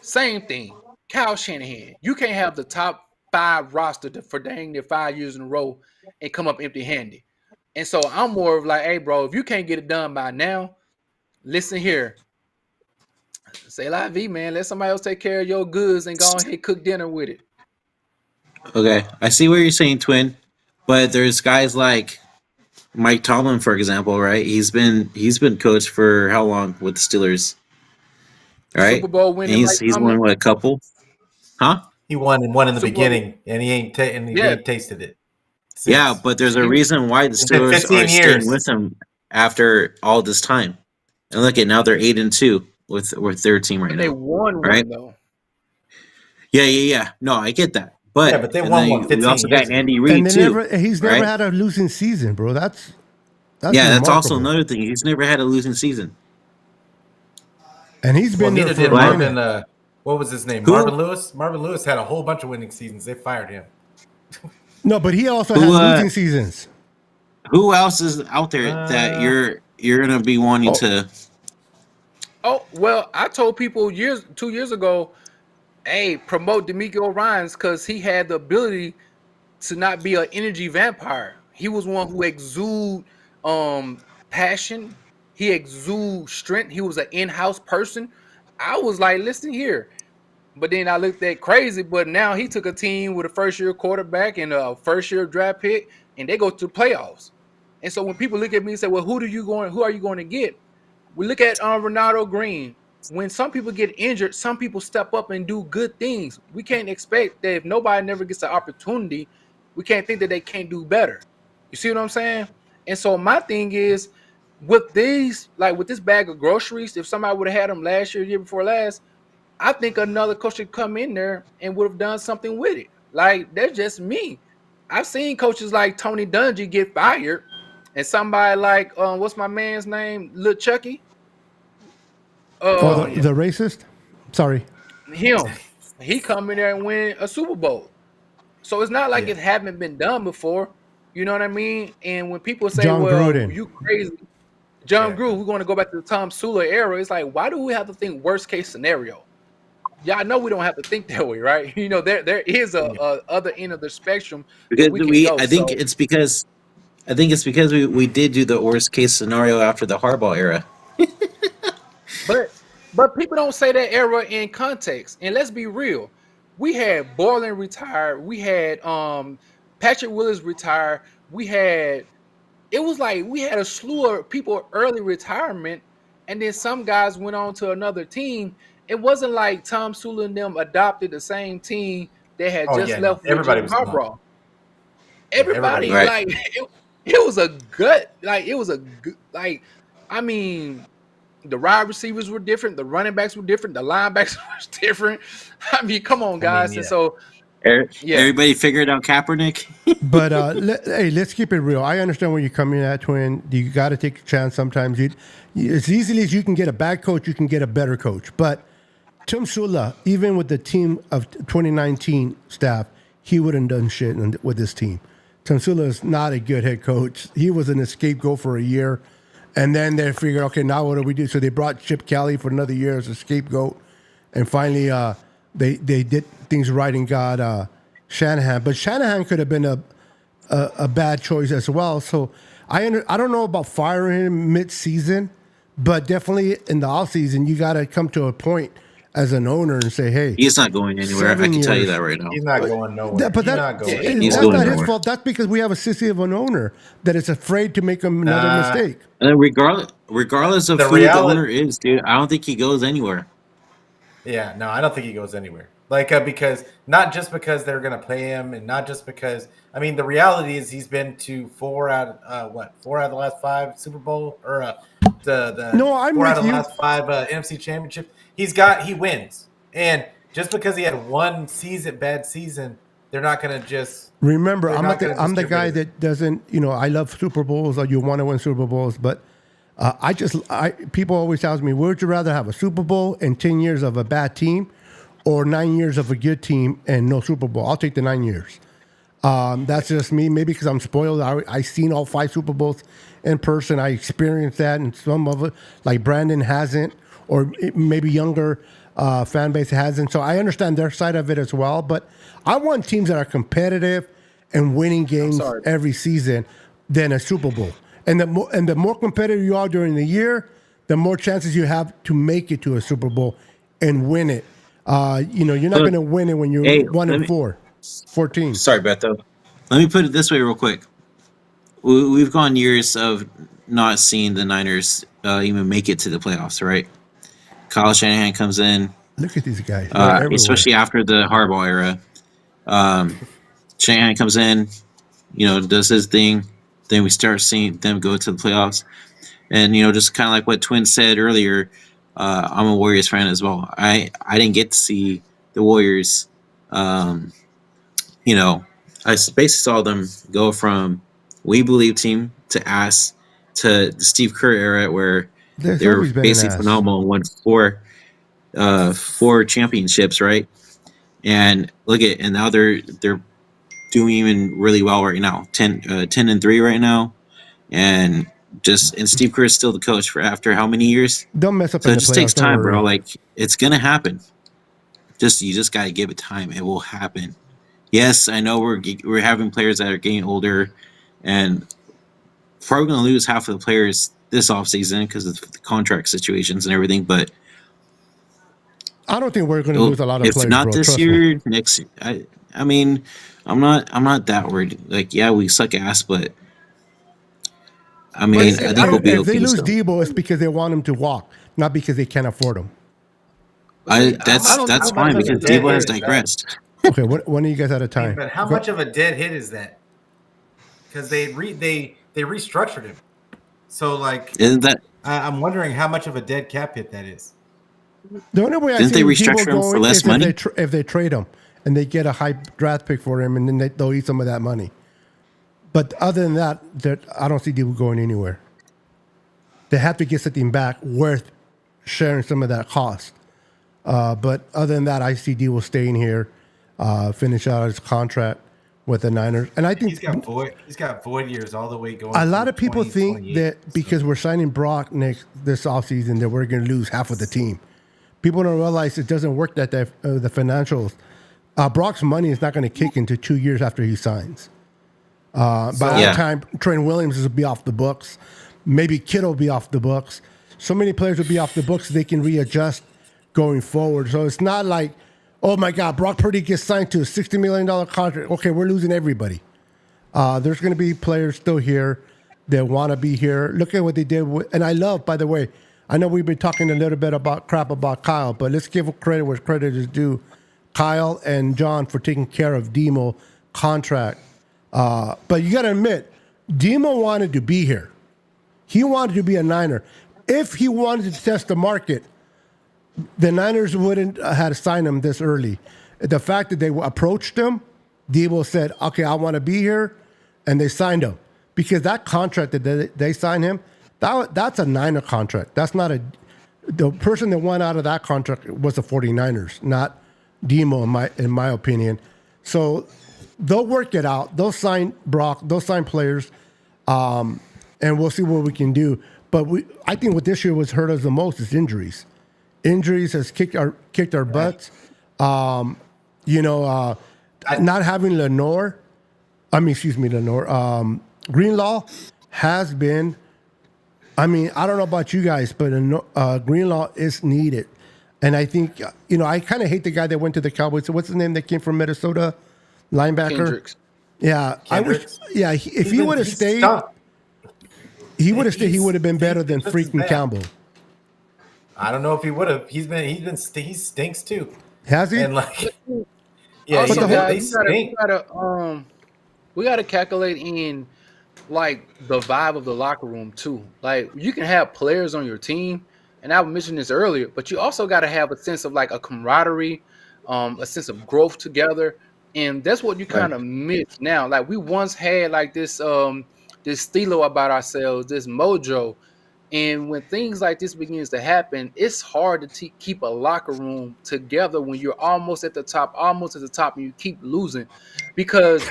Same thing. Kyle Shanahan. You can't have the top 5 roster for dang near 5 years in a row and come up empty-handed. And so I'm more of like, hey, bro, if you can't get it done by now, listen here. Say la vie, man. Let somebody else take care of your goods and go ahead and cook dinner with it. Okay, I see what you're saying, Twin. But there's guys like Mike Tomlin, for example, right? He's been coach for how long with the Steelers? right? Super Bowl And winning like he's Tomlin. won what, a couple, huh? He won in the Super Bowl. beginning, and he Yeah. ain't tasted it. Yeah, Since. but there's a He- reason why the It's been Steelers 15 are staying years. with him after all this time. And look at now they're 8-2 with their team right But they now. won Right? one though. Yeah. No, I get that. But, Yeah, but they and won then one we 15 also years got ago. Andy Reid And they too. he's right? never had a losing season, bro. That's Yeah, that's also remarkable. another thing. He's never had a losing season. And he's Well, been there neither for did a Marvin. minute. What was his name? Who? Marvin Lewis. Marvin Lewis had a whole bunch of winning seasons. They fired him. No, but he also Who, had losing seasons. Who else is out there that you're gonna be wanting to? Oh well, I told people 2 years ago, hey, promote D'Amico Ryans because he had the ability to not be an energy vampire. He was one who exude passion. He exude strength. He was an in-house person. I was like, listen here. But then I looked at crazy. But now he took a team with a first-year quarterback and a first-year draft pick, and they go to the playoffs. And so when people look at me and say, well, who are you going to get? We look at Ronaldo Green. When some people get injured, some people step up and do good things. We can't expect that if nobody never gets an opportunity, we can't think that they can't do better. You see what I'm saying? And so my thing is with these, like with this bag of groceries, if somebody would have had them last year, year before last, I think another coach should come in there and would have done something with it. Like, that's just me. I've seen coaches like Tony Dungy get fired, and somebody like what's my man's name, Lil Chucky. The racist? Sorry. Him, he come in there and win a Super Bowl. So it's not like it haven't been done before. You know what I mean? And when people say, John "Well, Gruden. you crazy," John Gruden, we're going to go back to the Tom Sula era. It's like, why do we have to think worst case scenario? Y'all know we don't have to think that way, right? You know, there is a other end of the spectrum Because we can go. I think it's because we did do the worst case scenario after the Harbaugh era. But people don't say that era in context. And let's be real. We had Borland retired. We had Patrick Willis retired. It was like we had a slew of people early retirement, and then some guys went on to another team. It wasn't like Tom Sula and them adopted the same team they had left with everybody Jim was Harbaugh. Everybody Right. like it was a gut. Like it was a like. I mean, the wide receivers were different. The running backs were different. The linebackers were different. I mean, come on, guys. And so, Everybody figured out Kaepernick. But hey, let's keep it real. I understand where you're coming at, Twin. You got to take a chance sometimes. As easily as you can get a bad coach, you can get a better coach. But Tim Sula, even with the team of 2019 staff, he wouldn't done shit with this team. Tim Sula is not a good head coach. He was an scapegoat for a year. And then they figured, okay, now what do we do? So they brought Chip Kelly for another year as a scapegoat. And finally, they did things right and got Shanahan. But Shanahan could have been a bad choice as well. So I don't know about firing him mid-season, but definitely in the offseason, you got to come to a point as an owner and say, hey. He's not going anywhere. I can tell you that right now. He's not going nowhere. But He's not going. He's that's going not his nowhere. fault. That's because we have a sissy of an owner that is afraid to make another mistake. And regardless of The who reality- the owner is, dude, I don't think he goes anywhere. Yeah, no, I don't think he goes anywhere. Like because not just because they're going to pay him, and not just because I mean the reality is he's been to 4 out of the last 5 Super Bowl or the No, I'm 4 out with of the you. last 5 NFC championships. He wins, and just because he had one bad season, they're not going to just Remember, they're I'm not the gonna I'm the distribute guy it. that doesn't. I love Super Bowls. Or you want to win Super Bowls, but people always ask me, would you rather have a Super Bowl and 10 years of a bad team, or 9 years of a good team and no Super Bowl? I'll take the 9 years. That's just me. Maybe because I'm spoiled. I seen all 5 Super Bowls in person. I experienced that, and some of it, like Brandon, hasn't, or maybe younger fan base hasn't. So I understand their side of it as well. But I want teams that are competitive and winning games every season than a Super Bowl. And the more competitive you are during the year, the more chances you have to make it to a Super Bowl and win it. You're not going to win it when you're 1-4, 14. Sorry, Beto. Let me put it this way real quick. We've gone years of not seeing the Niners even make it to the playoffs, right? Kyle Shanahan comes in, Look at these guys. They're everywhere. especially after the Harbaugh era. Shanahan comes in, does his thing. Then we start seeing them go to the playoffs. And, just kind of like what Twin said earlier, I'm a Warriors fan as well. I didn't get to see the Warriors. I basically saw them go from We Believe team to ass to the Steve Kerr era where There's they were always been an basically ass. phenomenal and won four championships, right? And and now they're doing even really well right now. 10-3 right now. And Steve Kerr is still the coach for after how many years? Don't mess up So in it the just playoffs. takes Don't time, worry. bro. Like, it's gonna happen. You just gotta give it time. It will happen. Yes, I know we're having players that are getting older, and probably gonna lose half of the players this offseason because of the contract situations and everything. But I don't think we're going to lose a lot of if players, not bro. this Trust year, me. next year. I mean, I'm not that worried. Like, yeah, we suck ass, but I mean, see, I think we'll be If they okay lose still. Debo, it's because they want him to walk, not because they can't afford him. I don't That's know fine about because that. Debo has Is that? digressed. Okay, when are you guys out of time? But how much of a dead hit is that? Because they restructured him. So like, Isn't that? I'm wondering how much of a dead cap hit that is. The only way I Didn't see they restructure Debo him for going less is money? if they trade him and they get a high draft pick for him, and then they'll eat some of that money. But other than that, I don't see Debo going anywhere. They have to get something back worth sharing some of that cost. But other than that, I see Debo staying here, finish out his contract with the Niners, and I think He's got void years all the way going. a lot of through people think 2028, that because we're signing Brock this offseason that we're going to lose half of the team. People don't realize it doesn't work that the financials. Brock's money is not going to kick into 2 years after he signs. By that time, Trent Williams will be off the books. Maybe Kittle will be off the books. So many players will be off the books they can readjust going forward. So it's not like, oh my God, Brock Purdy gets signed to a $60 million contract. Okay, we're losing everybody. There's going to be players still here that want to be here. Look at what they did. And I love, by the way, I know we've been talking a little bit about crap about Kyle, but let's give credit where credit is due. Kyle and John for taking care of Demo contract. But you got to admit, Demo wanted to be here. He wanted to be a Niner. If he wanted to test the market, the Niners wouldn't have signed him this early. The fact that they approached him, Debo said, okay, I want to be here, and they signed him. Because that contract that they signed him, that's a Niner contract. That's not the person that went out of that contract was the 49ers, not Demo, in my opinion. So they'll work it out. They'll sign Brock. They'll sign players, and we'll see what we can do. But I think what this year was hurt us the most is injuries. Injuries has kicked our butts. Not having Greenlaw has been. I mean, I don't know about you guys, but Greenlaw is needed. And I think, I kind of hate the guy that went to the Cowboys. So what's his name that came from Minnesota? Linebacker? Kendricks. Yeah. Kendricks? If he would have stayed, he would have been better than freaking Campbell. I don't know if he would have. He stinks too. Has he? And yeah, Also, they guys, stink. we gotta calculate in like the vibe of the locker room too. Like, you can have players on your team, and I mentioned this earlier, but you also got to have a sense of like a camaraderie, a sense of growth together, and that's what you kind of miss now. Like, we once had like this stilo about ourselves, this mojo. And when things like this begins to happen, it's hard to keep a locker room together when you're almost at the top, and you keep losing, because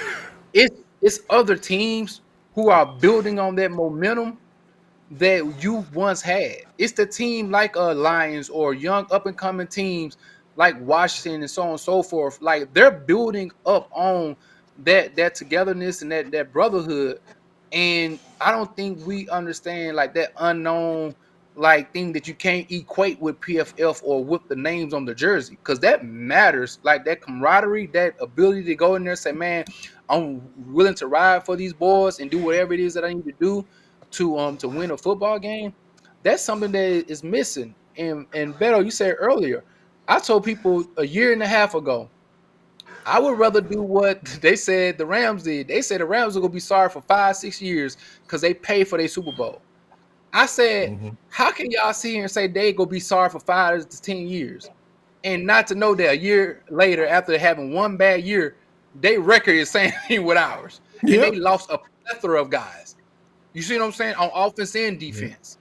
it's other teams who are building on that momentum that you once had. It's the team like Lions or young up and coming teams like Washington and so on and so forth. Like, they're building up on that togetherness and that brotherhood. And I don't think we understand like that unknown like thing that you can't equate with PFF or with the names on the jersey, because that matters. Like, that camaraderie, that ability to go in there and say, man, I'm willing to ride for these boys and do whatever it is that I need to do to win a football game. That's something that is missing. And Beto, you said earlier, I told people a year and a half ago, I would rather do what they said the Rams did. They said the Rams are gonna be sorry for 5-6 years because they paid for their Super Bowl. I said, how can y'all sit here and say they gonna be sorry for 5 to 10 years, and not to know that a year later, after having one bad year, their record is same with ours, and they lost a plethora of guys. You see what I'm saying, on offense and defense.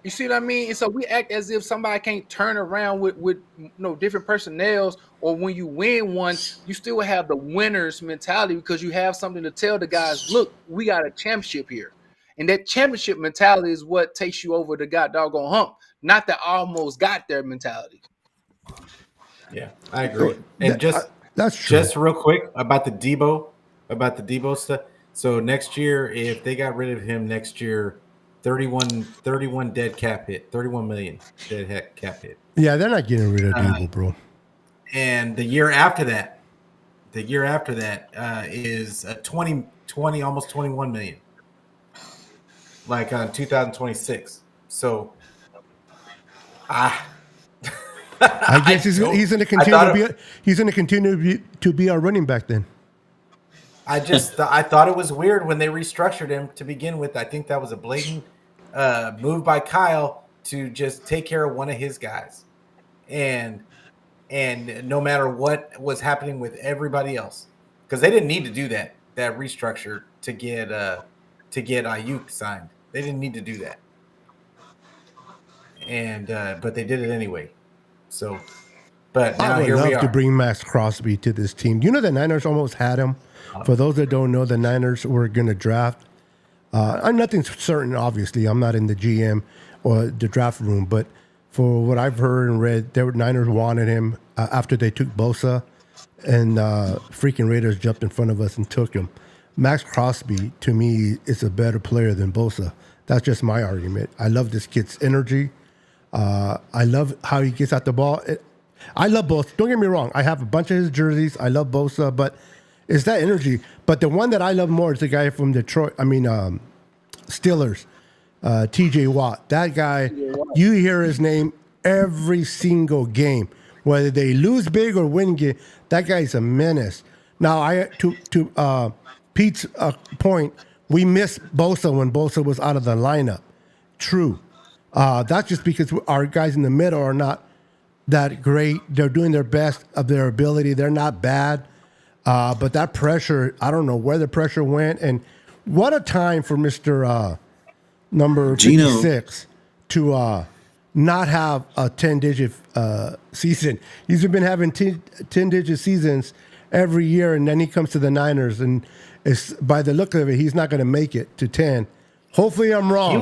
You see what I mean? And so we act as if somebody can't turn around with different personnels, or when you win one, you still have the winner's mentality because you have something to tell the guys, look, we got a championship here. And that championship mentality is what takes you over the doggone hump, not the almost got there mentality. Yeah, I agree. And that's true. Just real quick about the Debo stuff. So next year, if they got rid of him next year, 31 dead cap hit, 31 million dead cap hit. Yeah, they're not getting rid of Debo, bro. And the year after that is a 20, almost 21 million. Like on 2026. So I guess he's going to continue to be our running back then. I thought it was weird when they restructured him to begin with. I think that was a blatant move by Kyle to just take care of one of his guys, and no matter what was happening with everybody else, because they didn't need to do that restructure to get Ayuk signed. They didn't need to do that, and but they did it anyway. So, but now I would here we love are. to bring Max Crosby to this team. You know, the Niners almost had him. For those that don't know, the Niners were going to draft. Nothing's certain, obviously. I'm not in the GM or the draft room, but for what I've heard and read, the Niners wanted him after they took Bosa, and freaking Raiders jumped in front of us and took him. Max Crosby, to me, is a better player than Bosa. That's just my argument. I love this kid's energy. I love how he gets out the ball. I love both. Don't get me wrong. I have a bunch of his jerseys. I love Bosa, but it's that energy. But the one that I love more is the guy from Detroit. Steelers, T.J. Watt. That guy, you hear his name every single game, whether they lose big or win game. That guy's a menace. Now, to Pete's point, we missed Bosa when Bosa was out of the lineup. True. That's just because our guys in the middle are not that great. They're doing their best of their ability. They're not bad. But that pressure, I don't know where the pressure went. And what a time for Mr. Number 56 to not have a 10-digit season. He's been having 10-digit seasons every year, and then he comes to the Niners, and it's, by the look of it, he's not going to make it to 10. Hopefully I'm wrong.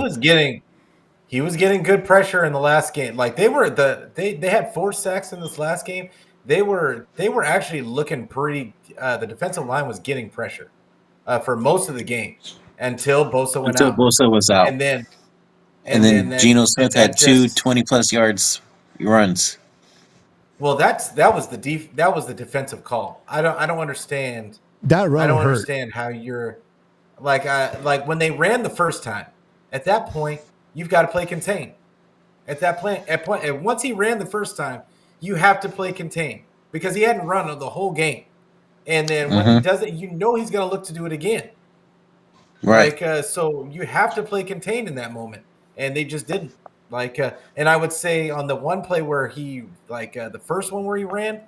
He was getting good pressure in the last game. Like they had 4 sacks in this last game. They were actually looking pretty. The defensive line was getting pressure for most of the game until Bosa went out. Until Bosa was out, and then Geno Smith had 2 20+ yards runs. Well, that was the defensive call. I don't understand. That run I don't hurt. understand how you're like when they ran the first time. At that point, you've got to play contain. And once he ran the first time, you have to play contain because he hadn't run the whole game. And then when he does it, he's going to look to do it again. Right. So you have to play contain in that moment, and they just didn't. And I would say on the one play where he the first one where he ran,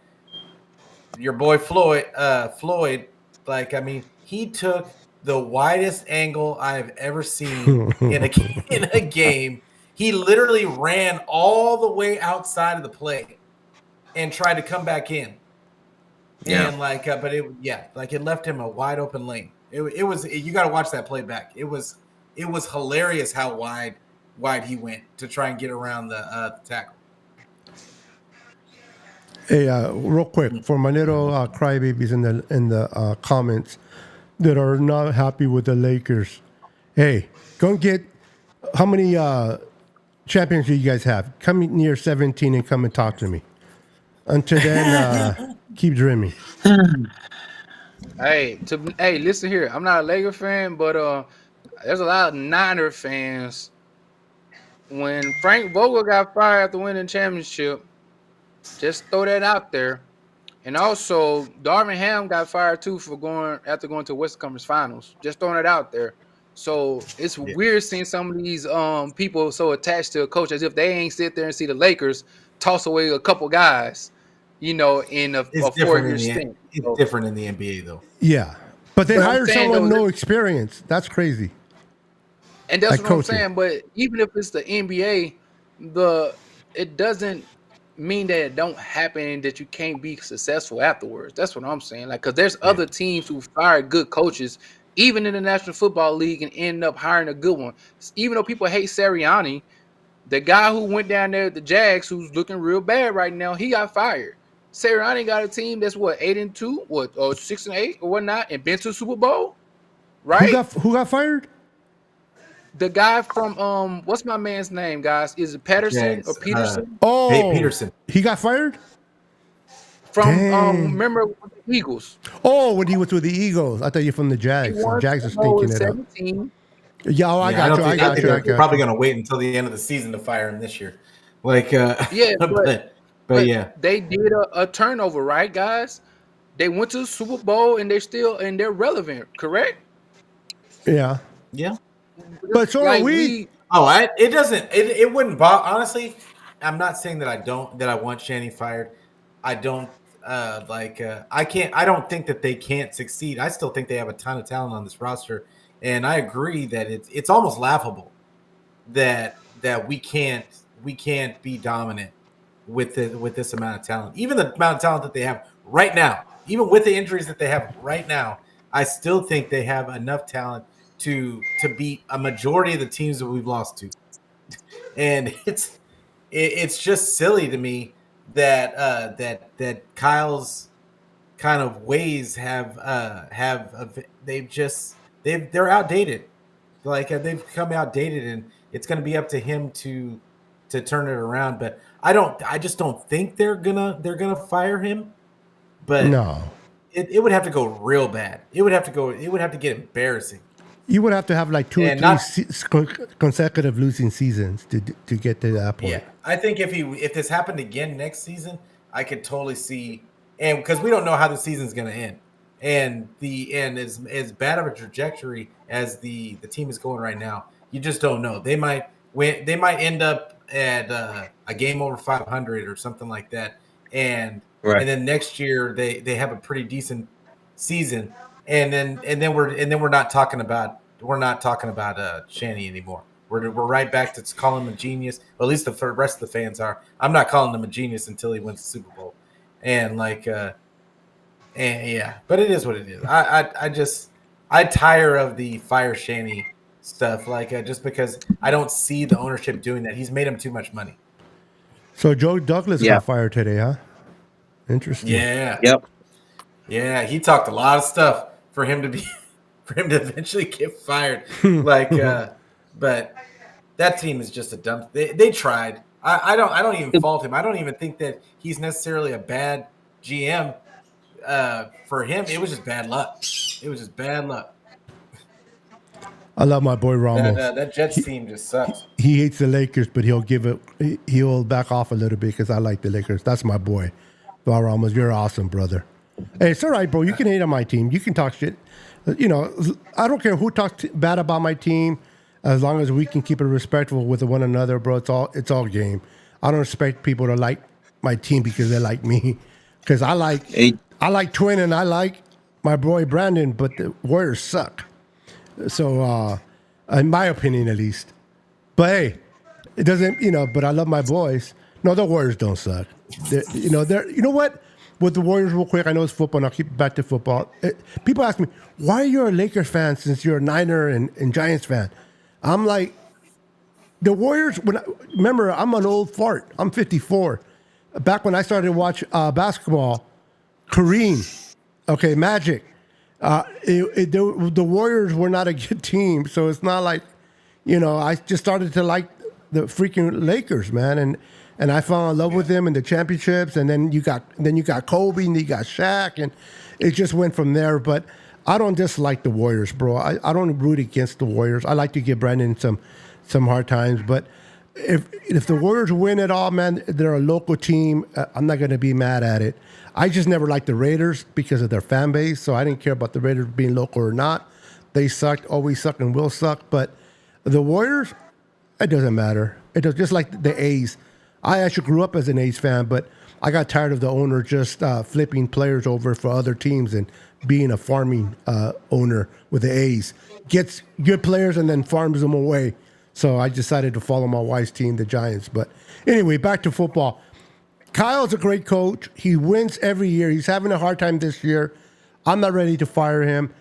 your boy Floyd, he took the widest angle I've ever seen in a game. He literally ran all the way outside of the play and tried to come back in. Yeah. And it left him a wide open lane. It was you got to watch that play back. It was hilarious how wide he went to try and get around the tackle. Hey, real quick, for my little crybabies in the comments that are not happy with the Lakers, hey, go get how many champions do you guys have? Come near 17 and come and talk to me. Until then, keep dreaming. Hey, listen here. I'm not a Laker fan, but there's a lot of Niner fans when Frank Vogel got fired after winning championship, just throw that out there. And also, Darvin Ham got fired too for going to Western Conference Finals. Just throwing it out there. So it's weird seeing some of these people so attached to a coach as if they ain't sit there and see the Lakers toss away a couple guys, in a It's 4-year stint. It's different in the NBA though. Yeah, but they But I'm hired saying, someone though, no experience. That's crazy. And that's Like what coaching. I'm saying. But even if it's the NBA, it doesn't mean that it don't happen that you can't be successful afterwards. That's what I'm saying. Like, because there's other teams who fire good coaches, even in the National Football League, and end up hiring a good one. Even though people hate Sirianni, the guy who went down there at the Jags, who's looking real bad right now, he got fired. Sirianni got a team that's 8-2, or 6-8 or whatnot, and been to the Super Bowl, right? Who got fired? The guy from what's my man's name, guys? Is it Patterson Jags, or Peterson? Oh, Peterson. He got fired. From Dang. remember with the Eagles? Oh, when he was with the Eagles, I thought you from the He Jags. The won Jags are Super Bowl stinking in it up. 17. Yeah, I I got you. I got think you. they're probably going to wait until the end of the season to fire him this year. Yeah, but yeah, they did a turnover, right, guys? They went to the Super Bowl and they're relevant, correct? Yeah, yeah. but so Like, are we. It doesn't. It wouldn't bother. Honestly, I'm not saying that I want Shanny fired. I don't I can't. I don't think that they can't succeed. I still think they have a ton of talent on this roster, and I agree that it's almost laughable that we can't be dominant with this amount of talent. Even the amount of talent that they have right now, even with the injuries that they have right now, I still think they have enough talent to beat a majority of the teams that we've lost to. And it's just silly to me that that Kyle's kind of ways they're outdated. They've become outdated, and it's going to be up to him to turn it around. But I just don't think they're gonna fire him. But No, it would have to go real bad. It would have to get embarrassing. you would have to have like 2 or And 3 consecutive losing seasons to get to that point. Yeah, I think if this happened again next season, I could totally see, and because we don't know how the season's going to end, and as bad of a trajectory as the team is going right now, you just don't know. They might win. They might end up at a game over 500 or something like that, and then next year they have a pretty decent season, and then we're not talking about Shanny anymore. We're right back to calling him a genius. Well, at least the rest of the fans are. I'm not calling him a genius until he wins the Super Bowl, and yeah. But it is what it is. I tire of the fire Shanny stuff. Just because I don't see the ownership doing that. He's made him too much money. So Joe Douglas got fired today, huh? Interesting. Yeah. Yep. Yeah, he talked a lot of stuff for him to eventually get fired. But that team is just a dump. They tried. I don't even fault him. I don't even think that he's necessarily a bad GM. For him, it was just bad luck. I love my boy Ramos. That Jets team just sucks. He hates the Lakers, but he'll back off a little bit because I like the Lakers. That's my boy. Val Ramos, you're awesome, brother. Hey, it's all right, bro. You can hate on my team. You can talk shit. I don't care who talks bad about my team, as long as we can keep it respectful with one another, bro. It's all game. I don't expect people to like my team because they like me. Because I like Twin and I like my boy Brandon, but the Warriors suck. So, in my opinion, at least. But hey, it doesn't. But I love my boys. No, the Warriors don't suck. They're. You know what? With the Warriors, real quick, I know it's football, and I'll keep it back to football. People ask me, why are you a Lakers fan since you're a Niner and Giants fan? I'm like, the Warriors, remember, I'm an old fart. I'm 54. Back when I started to watch basketball, Kareem, Magic, the Warriors were not a good team, so it's not like, I just started to like the freaking Lakers, man, and I fell in love with them in the championships, and then you got Kobe, and you got Shaq, and it just went from there. But I don't dislike the Warriors, bro. I don't root against the Warriors. I like to give Brandon some hard times, but if the Warriors win it all, man, they're a local team. I'm not going to be mad at it. I just never liked the Raiders because of their fan base, so I didn't care about the Raiders being local or not. They sucked, always suck, and will suck. But the Warriors, it doesn't matter. It does, just like the A's. I actually grew up as an A's fan, but I got tired of the owner just flipping players over for other teams and being a farming owner with the A's. Gets good players and then farms them away. So I decided to follow my wife's team, the Giants. But anyway, back to football. Kyle's a great coach. He wins every year. He's having a hard time this year. I'm not ready to fire him.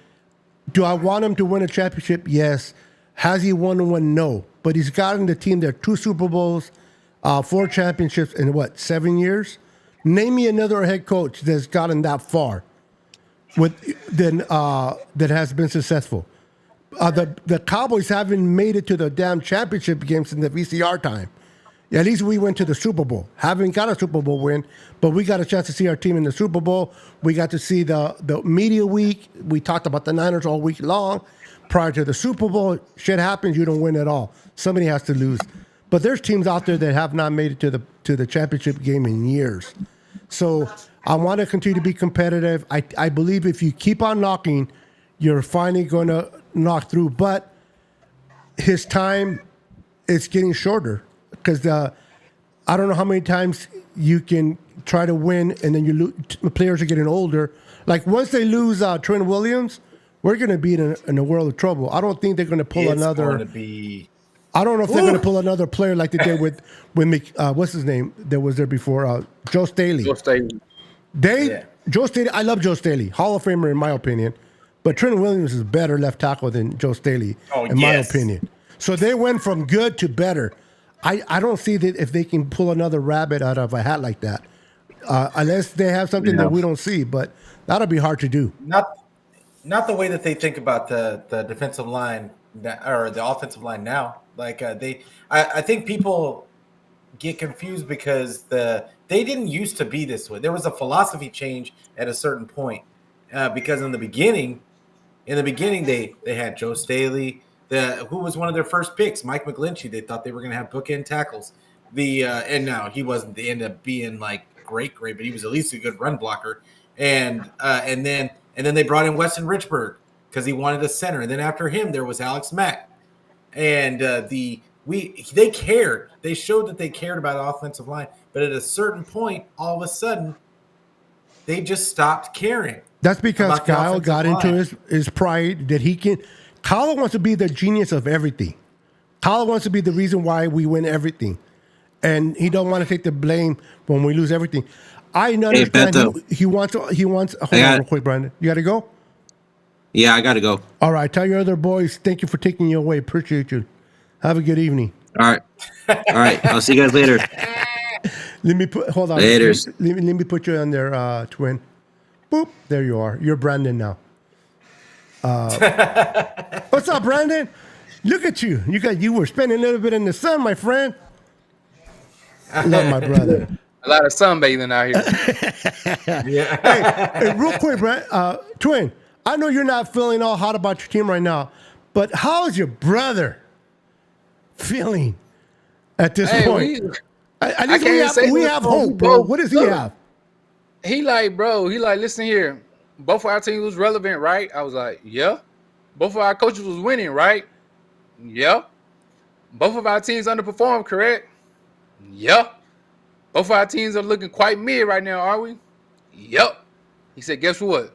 Do I want him to win a championship? Yes. Has he won one? No. But he's gotten the team there 2 Super Bowls, 4 championships in 7 years? Name me another head coach that's gotten that far that has been successful. The Cowboys haven't made it to the damn championship games in the VCR time. At least we went to the Super Bowl. Haven't got a Super Bowl win, but we got a chance to see our team in the Super Bowl. We got to see the media week. We talked about the Niners all week long. Prior to the Super Bowl, shit happens. You don't win at all. Somebody has to lose. But there's teams out there that have not made it to the championship game in years. So I want to continue to be competitive. I believe if you keep on knocking, you're finally going to knock through. But his time is getting shorter because I don't know how many times you can try to win and then the players are getting older. Like once they lose Trent Williams, we're going to be in a world of trouble. I don't think they're going to pull another. I don't know if they're going to pull another player like they did with what's his name that was there before, Joe Staley. Joe Staley. I love Joe Staley, Hall of Famer in my opinion, but Trent Williams is better left tackle than Joe Staley in my opinion. So they went from good to better. I don't see that if they can pull another rabbit out of a hat like that, unless they have something that we don't see. But that'll be hard to do. Not the way that they think about the defensive line or the offensive line now. Like I think people get confused because they didn't used to be this way. There was a philosophy change at a certain point because in the beginning they had Joe Staley, who was one of their first picks, Mike McGlinchey. They thought they were going to have bookend tackles. And now he wasn't. They ended up being like great, but he was at least a good run blocker. And then they brought in Weston Richburg because he wanted a center. And then after him, there was Alex Mack. And they cared. They showed that they cared about the offensive line. But at a certain point, all of a sudden, they just stopped caring. That's because Kyle got into his pride that he can. Kyle wants to be the genius of everything. Kyle wants to be the reason why we win everything. And he don't want to take the blame when we lose everything. I understand he wants. Hold on real quick, Brandon. You got to go? Yeah, I got to go. All right. Tell your other boys, thank you for taking you away. Appreciate you. Have a good evening. All right. I'll see you guys later. Hold on. Later. Let me put you on there, twin. Boop. There you are. You're Brandon now. What's up, Brandon? Look at you. You were spending a little bit in the sun, my friend. Love my brother. A lot of sunbathing out here. Yeah. Hey, real quick, Brad, twin. I know you're not feeling all hot about your team right now, but how is your brother feeling at this point? At least we have hope, bro. What does he have? He like, listen here. Both of our teams was relevant, right? I was like, yeah. Both of our coaches was winning, right? Yeah. Both of our teams underperformed, correct? Yeah. Both of our teams are looking quite mid right now, are we? Yep. He said, guess what?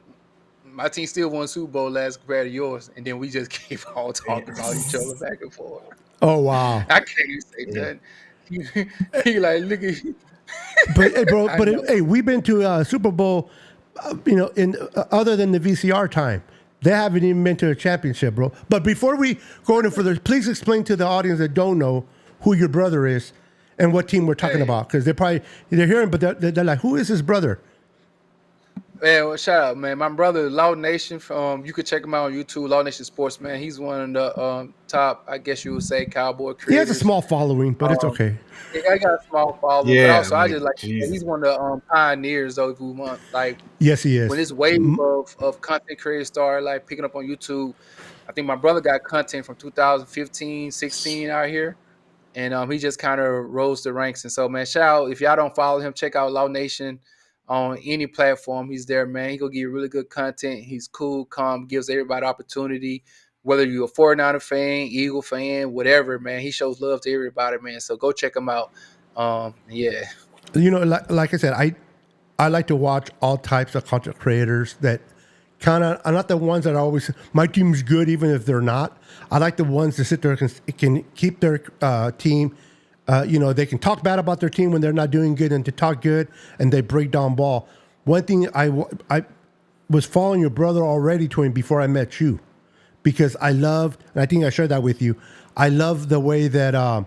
My team still won Super Bowl last compared to yours. And then we just keep on talking about each other back and forth. Oh, wow. I can't even say that. He like, look at you. But, hey, bro, hey, we've been to a Super Bowl, in other than the VCR time. They haven't even been to a championship, bro. But before we go any further, please explain to the audience that don't know who your brother is and what team we're talking about. Because they're hearing, but they're like, who is his brother? Man, well, shout out, man. My brother, Law Nation. You could check him out on YouTube, Law Nation Sports, man. He's one of the top, I guess you would say, cowboy creators. He has a small following, but it's okay. Yeah, I got a small following. Yeah, but also, I just like, he's one of the pioneers, though, if we want. Like, yes, he is. When this wave of content creators started, like, picking up on YouTube, I think my brother got content from 2015, 16 out here. and he just kind of rose the ranks. And so, man, shout out, if y'all don't follow him, check out Law Nation on any platform. He's there, man. He gonna give you really good content. He's cool, calm, gives everybody opportunity. Whether you're a 49er fan, Eagle fan, whatever, man, he shows love to everybody, man. So go check him out. Yeah. You know, like I said, I like to watch all types of content creators that kind of are not the ones that are always, my team's good even if they're not. I like the ones that sit there and can keep their team. You know, they can talk bad about their team when they're not doing good, and to talk good, and they break down ball. One thing I was following your brother already, Twin, before I met you, because I loved, and I think I shared that with you, I love the way that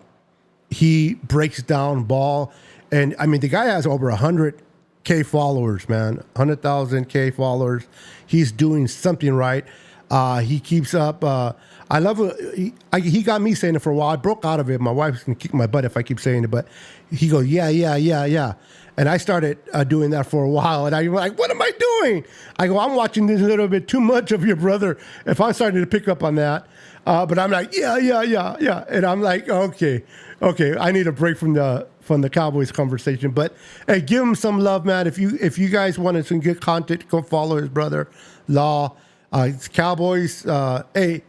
he breaks down ball. And I mean, the guy has over 100K followers, man, 100,000K followers. He's doing something right. He keeps up. I love it. He got me saying it for a while. I broke out of it. My wife's going to kick my butt if I keep saying it, but he goes, yeah. And I started doing that for a while. And I'm like, what am I doing? I go, I'm watching this a little bit too much of your brother if I'm starting to pick up on that. But I'm like, yeah. And I'm like, okay. I need a break from the Cowboys conversation. But hey, give him some love, man. If you guys wanted some good content, go follow his brother, Law. It's Cowboys. Hey,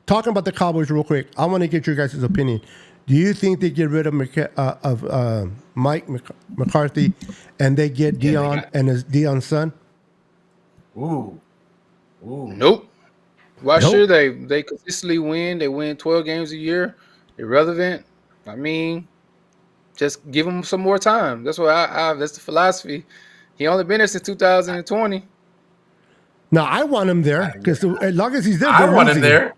talking about the Cowboys real quick, I want to get your guys' opinion. Do you think they get rid of Mike McCarthy and they get Dion and his Dion's son? Ooh. Nope. Why should they? They consistently win. They win 12 games a year. Irrelevant. I mean, just give him some more time. That's what that's the philosophy. He only been there since 2020. No, I want him there because as long as he's there, I want him there.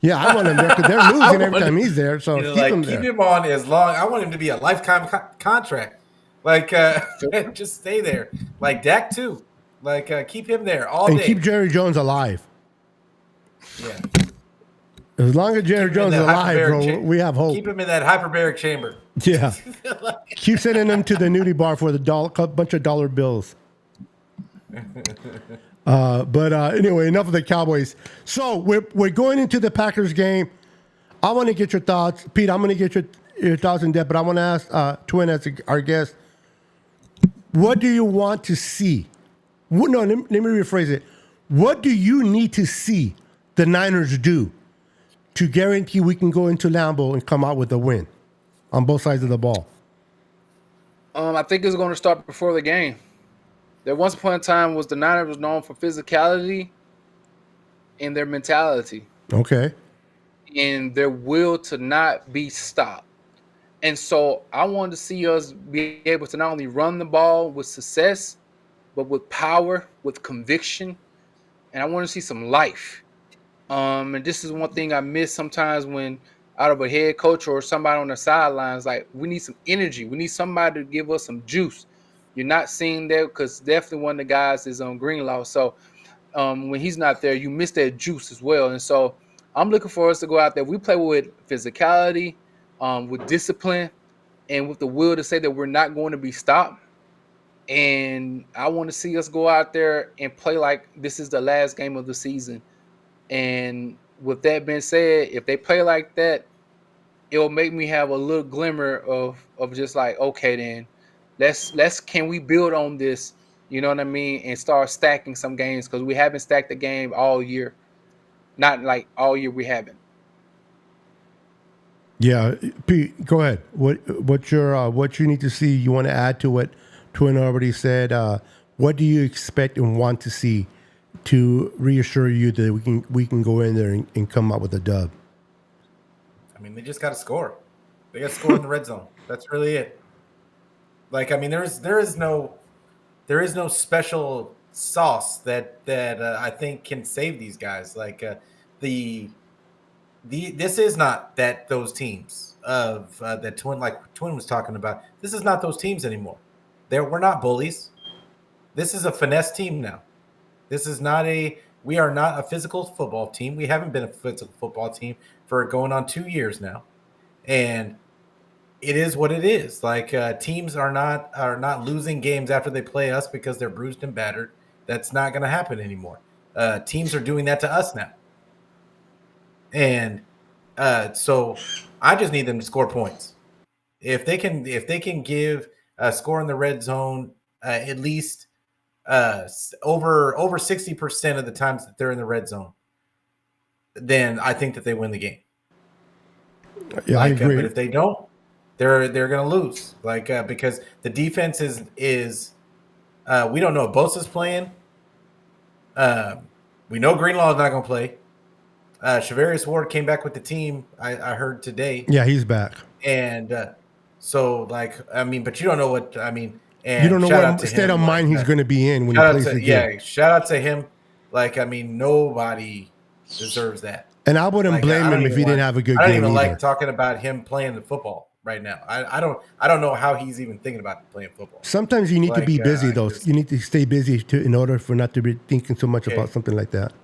Yeah, I want him there because they're losing every time he's there. So keep him on as long. I want him to be a lifetime contract. Like, just stay there. Like Dak too. Like, keep him there all day. And keep Jerry Jones alive. Yeah. As long as Jerry Jones is alive, bro, we have hope. Keep him in that hyperbaric chamber. Yeah. Keep sending him to the nudie bar for the bunch of dollar bills. But anyway, enough of the Cowboys. So we're going into the Packers game. I want to get your thoughts. Pete, I'm going to get your thoughts in depth, but I want to ask Twin as our guest, what do you want to see? No, let me rephrase it. What do you need to see the Niners do to guarantee we can go into Lambeau and come out with a win on both sides of the ball? I think it's going to start before the game. There once upon a time was the Niners was known for physicality and their mentality. Okay. And their will to not be stopped. And so I wanted to see us be able to not only run the ball with success, but with power, with conviction. And I want to see some life. And this is one thing I miss sometimes when out of a head coach or somebody on the sidelines, like we need some energy. We need somebody to give us some juice. You're not seeing that because definitely one of the guys is on Greenlaw. So when he's not there, you miss that juice as well. And so I'm looking for us to go out there. We play with physicality, with discipline, and with the will to say that we're not going to be stopped. And I want to see us go out there and play like this is the last game of the season. And with that being said, if they play like that, it'll make me have a little glimmer of just like, okay, then let's can we build on this, you know what I mean, and start stacking some games because we haven't stacked the game all year. Not like all year we haven't. Yeah, Pete, go ahead. What you need to see? You want to add to what Twin already said? What do you expect and want to see to reassure you that we can go in there and come up with a dub? I mean, they just got to score. They got to score in the red zone. That's really it. Like, I mean, there is no special sauce that I think can save these guys. Like this is not those teams of that Twin was talking about. This is not those teams anymore. We're not bullies. This is a finesse team now. This is not we are not a physical football team. We haven't been a physical football team for going on 2 years now. And it is what it is. Like teams are not losing games after they play us because they're bruised and battered. That's not going to happen anymore. Teams are doing that to us now. And so I just need them to score points. If they can give a score in the red zone at least over 60% of the times that they're in the red zone, then I think that they win the game. Yeah, I agree. But if they don't, they're going to lose. Because the defense is we don't know if BOYZ is playing. We know Greenlaw is not going to play. Shavarius Ward came back with the team. I heard today. Yeah, he's back. And but you don't know what I mean. And you don't know what state of mind he's going to be in when he plays the game. Yeah, shout out to him. Nobody deserves that. And I wouldn't blame him if he didn't have a good game. I don't even either. like talking about him playing the football right now. I don't know how he's even thinking about playing football. Sometimes you need to be busy, though. You need to stay busy in order for not to be thinking so much about something like that.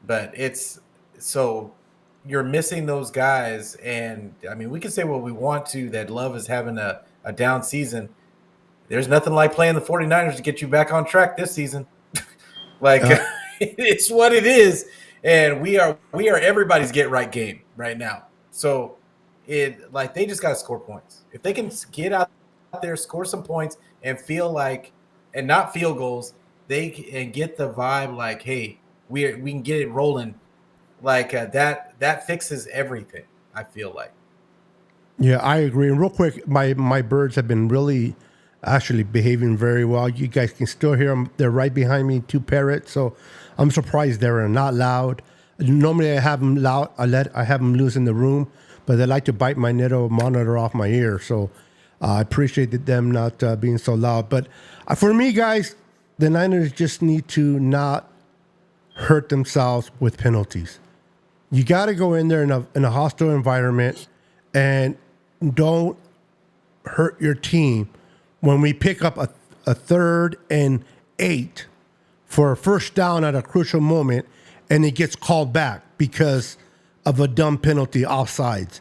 But it's so you're missing those guys, and I mean, we can say what we want to that Love is having a down season. There's nothing like playing the 49ers to get you back on track this season. It's what it is. And we are everybody's get right game right now. So they just got to score points. If they can get out there, score some points, and and not field goals, and get the vibe hey, we can get it rolling. That fixes everything. I feel like. Yeah, I agree. And real quick, my birds have been really actually behaving very well. You guys can still hear them. They're right behind me, 2 parrots. So I'm surprised they're not loud. Normally I have them loud. I have them loose in the room, but they like to bite my Nitto monitor off my ear. So I appreciate them not being so loud. But for me, guys, the Niners just need to not hurt themselves with penalties. You got to go in there in a hostile environment and don't hurt your team. When we pick up a 3rd and 8 for a first down at a crucial moment, and it gets called back because of a dumb penalty offsides.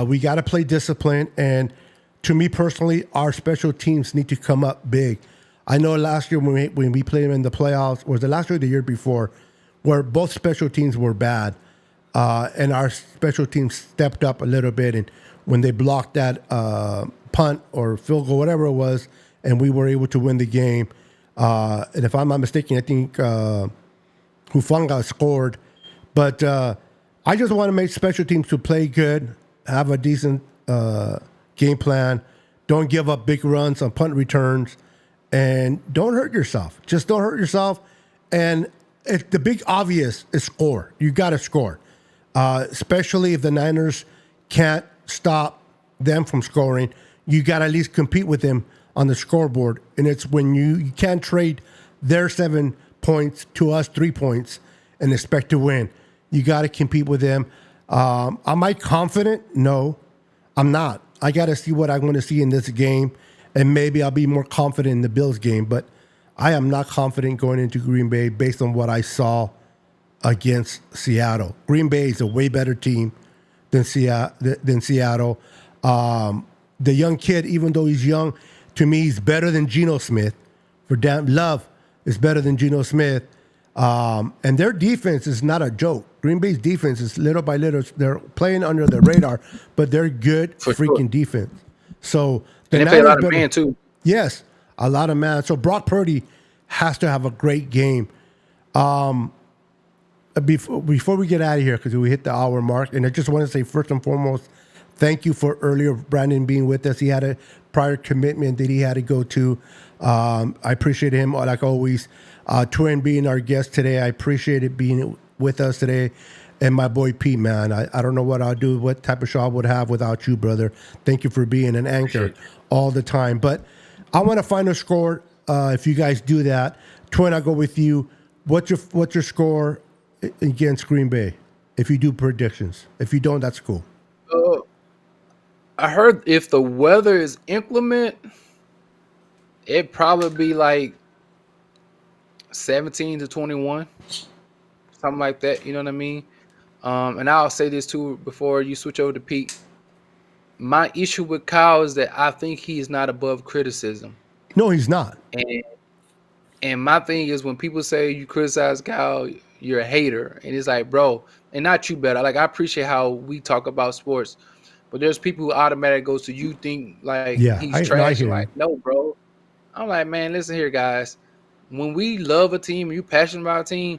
We got to play discipline, and to me personally, our special teams need to come up big. I know last year when we played them in the playoffs, was the last year or the year before, where both special teams were bad, and our special teams stepped up a little bit, and when they blocked that punt or field goal, whatever it was, and we were able to win the game. And if I'm not mistaken, I think Hufanga scored. But I just want to make special teams to play good, have a decent game plan, don't give up big runs on punt returns, and don't hurt yourself. Just don't hurt yourself. And the big obvious is score. You got to score, especially if the Niners can't stop them from scoring. You got to at least compete with them on the scoreboard. And it's when you can't trade their 7 points to us 3 points and expect to win. You got to compete with them. Am I confident? No, I'm not. I got to see what I want to see in this game, and maybe I'll be more confident in the Bills game. But I am not confident going into Green Bay based on what I saw against Seattle. Green Bay is a way better team than Seattle. The young kid, even though he's young, to me, he's better than Geno Smith. Love is better than Geno Smith. And their defense is not a joke. Green Bay's defense is little by little. They're playing under the radar, but they're good defense. So they play a lot of man too. Yes, a lot of man. So Brock Purdy has to have a great game. Before we get out of here, because we hit the hour mark, and I just want to say first and foremost, thank you for earlier Brandon being with us. He had a prior commitment that he had to go to. I appreciate him, like always. Twin being our guest today, I appreciate it being with us today. And my boy Pete, man, I don't know what I'll do, what type of show I would have without you, brother. Thank you for being an anchor all the time. But I want to find a score. If you guys do that, Twin, I'll go with you. What's your score against Green Bay? If you do predictions, if you don't, that's cool. I heard if the weather is inclement, it'd probably be like 17-21, something like that. You know what I mean? And I'll say this too before you switch over to Pete. My issue with Kyle is that I think he's not above criticism. No, he's not. And my thing is when people say you criticize Kyle, you're a hater. And it's like, bro, and not you better. Like, I appreciate how we talk about sports. But there's people who automatically goes to you think like Yeah, he's I trash. hear Like, you. no, bro. I'm like, man, listen here, guys. When we love a team, you passionate about a team,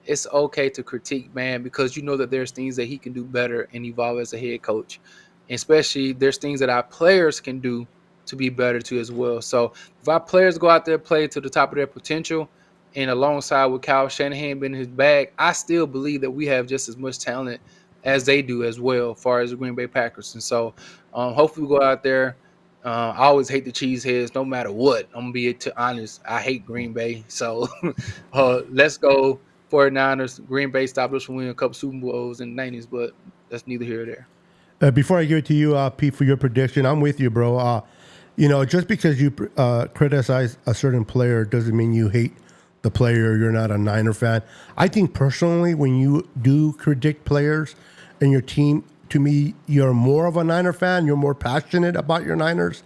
it's okay to critique, man, because you know that there's things that he can do better and evolve as a head coach. And especially there's things that our players can do to be better too as well. So if our players go out there play to the top of their potential and alongside with Kyle Shanahan being in his bag, I still believe that we have just as much talent as they do as well, as far as the Green Bay Packers. And so hopefully we go out there. I always hate the cheeseheads no matter what. I'm going to be honest. I hate Green Bay. So let's go 49ers, Green Bay stopped us from winning a couple Super Bowls in the 90s, but that's neither here or there. Before I give it to you, Pete, for your prediction, I'm with you, bro. Just because you criticize a certain player doesn't mean you hate the player. You're not a Niner fan. I think personally, when you do predict players and your team, to me, you're more of a Niner fan. You're more passionate about your Niners,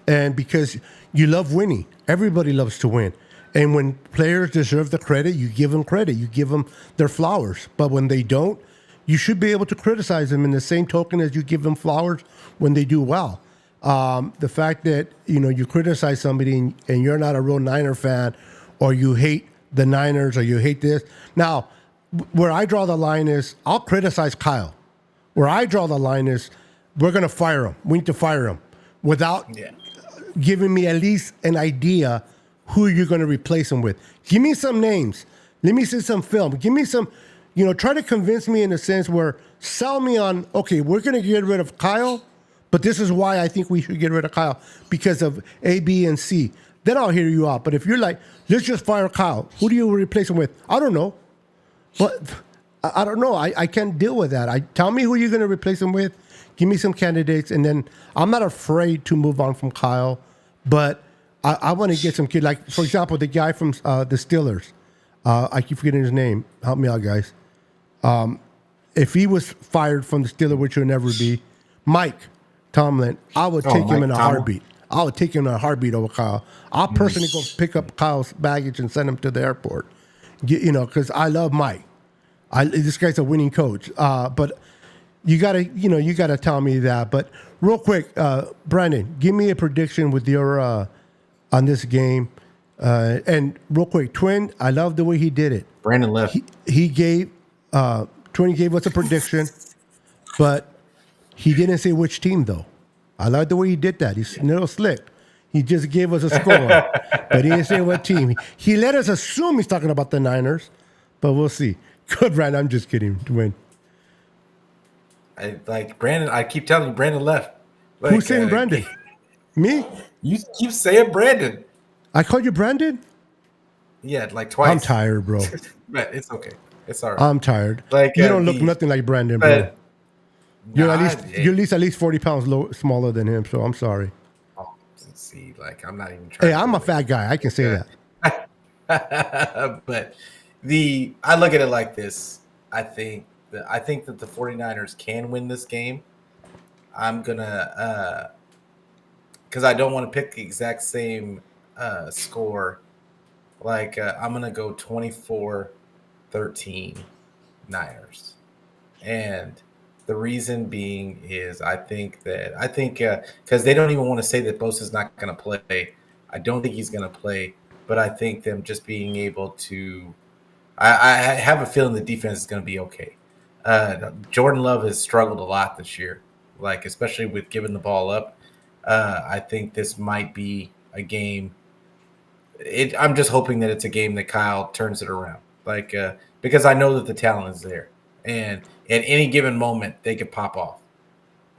and because you love winning. Everybody loves to win. And when players deserve the credit, you give them credit. You give them their flowers. But when they don't, you should be able to criticize them in the same token as you give them flowers when they do well. The fact that you criticize somebody and you're not a real Niner fan, or you hate the Niners, or you hate this. Now, where I draw the line is I'll criticize Kyle. Where I draw the line is we're going to fire him. We need to fire him without giving me at least an idea who you're going to replace him with. Give me some names. Let me see some film. Give me some, try to convince me in a sense where sell me on, okay, we're going to get rid of Kyle, but this is why I think we should get rid of Kyle because of A, B, and C. Then I'll hear you out. But if you're like, let's just fire Kyle, who do you replace him with? I don't know. But I don't know. I can't deal with that. Tell me who you're going to replace him with. Give me some candidates. And then I'm not afraid to move on from Kyle, but I want to get some kid, like, for example, the guy from the Steelers. I keep forgetting his name. Help me out, guys. If he was fired from the Steelers, which will never be, Mike Tomlin, I would take him in a heartbeat. I would take him in a heartbeat over Kyle. I'll personally go pick up Kyle's baggage and send him to the airport. Because I love Mike. This guy's a winning coach. But you gotta tell me that. But real quick, Brandon, give me a prediction with your on this game. And real quick, Twin, I love the way he did it. Brandon left. He gave Twin gave us a prediction, but he didn't say which team though. I like the way he did that. He's a little slick. He just gave us a score, but he didn't say what team. He let us assume he's talking about the Niners, but we'll see. Good, Brandon. I'm just kidding. Twin. Brandon. I keep telling you, Brandon left. Who's saying Brandon? Me? You keep saying Brandon. I called you Brandon? Yeah, like twice. I'm tired, bro. But it's okay. It's all right. I'm tired. You don't look nothing like Brandon, bro. You're at least 40 pounds smaller than him, so I'm sorry. Oh, see, I'm not even trying. Hey, I'm a fat guy. I can say that. But I look at it like this. I think that the 49ers can win this game. I'm gonna because I don't want to pick the exact same score. I'm gonna go 24-13 Niners, and the reason being is I think because they don't even want to say that BOYZ is not going to play. I don't think he's going to play, but I think them just being able to. I have a feeling the defense is going to be okay. Jordan Love has struggled a lot this year, especially with giving the ball up. I think this might be a game. I'm just hoping that it's a game that Kyle turns it around, because I know that the talent is there, and at any given moment they could pop off.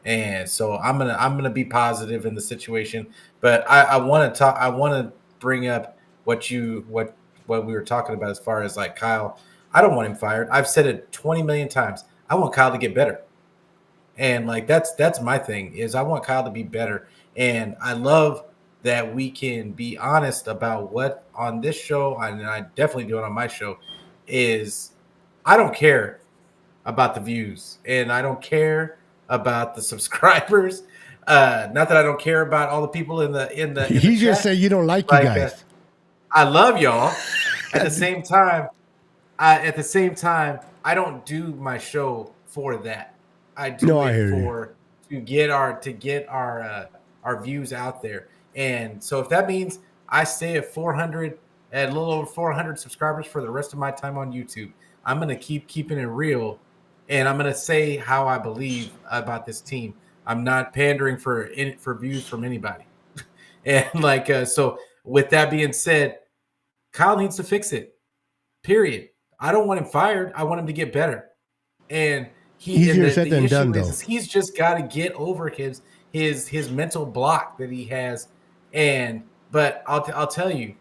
And so I'm gonna be positive in the situation. But I want to bring up what we were talking about as far as Kyle. I don't want him fired. I've said it 20 million times. I want Kyle to get better. And that's my thing is I want Kyle to be better. And I love that we can be honest about what on this show, and I definitely do it on my show, is I don't care about the views and I don't care about the subscribers. Not that I don't care about all the people in the He just said you don't like you guys. I love y'all. At the same time, I don't do my show for that. I do it to get our views out there. And so if that means I stay at 400, at a little over 400 subscribers for the rest of my time on YouTube, I'm gonna keep keeping it real, and I'm gonna say how I believe about this team. I'm not pandering for views from anybody. And so with that being said, Kyle needs to fix it. Period. I don't want him fired. I want him to get better. And Easier said than done, though. He's just got to get over his mental block that he has. But I'll tell you,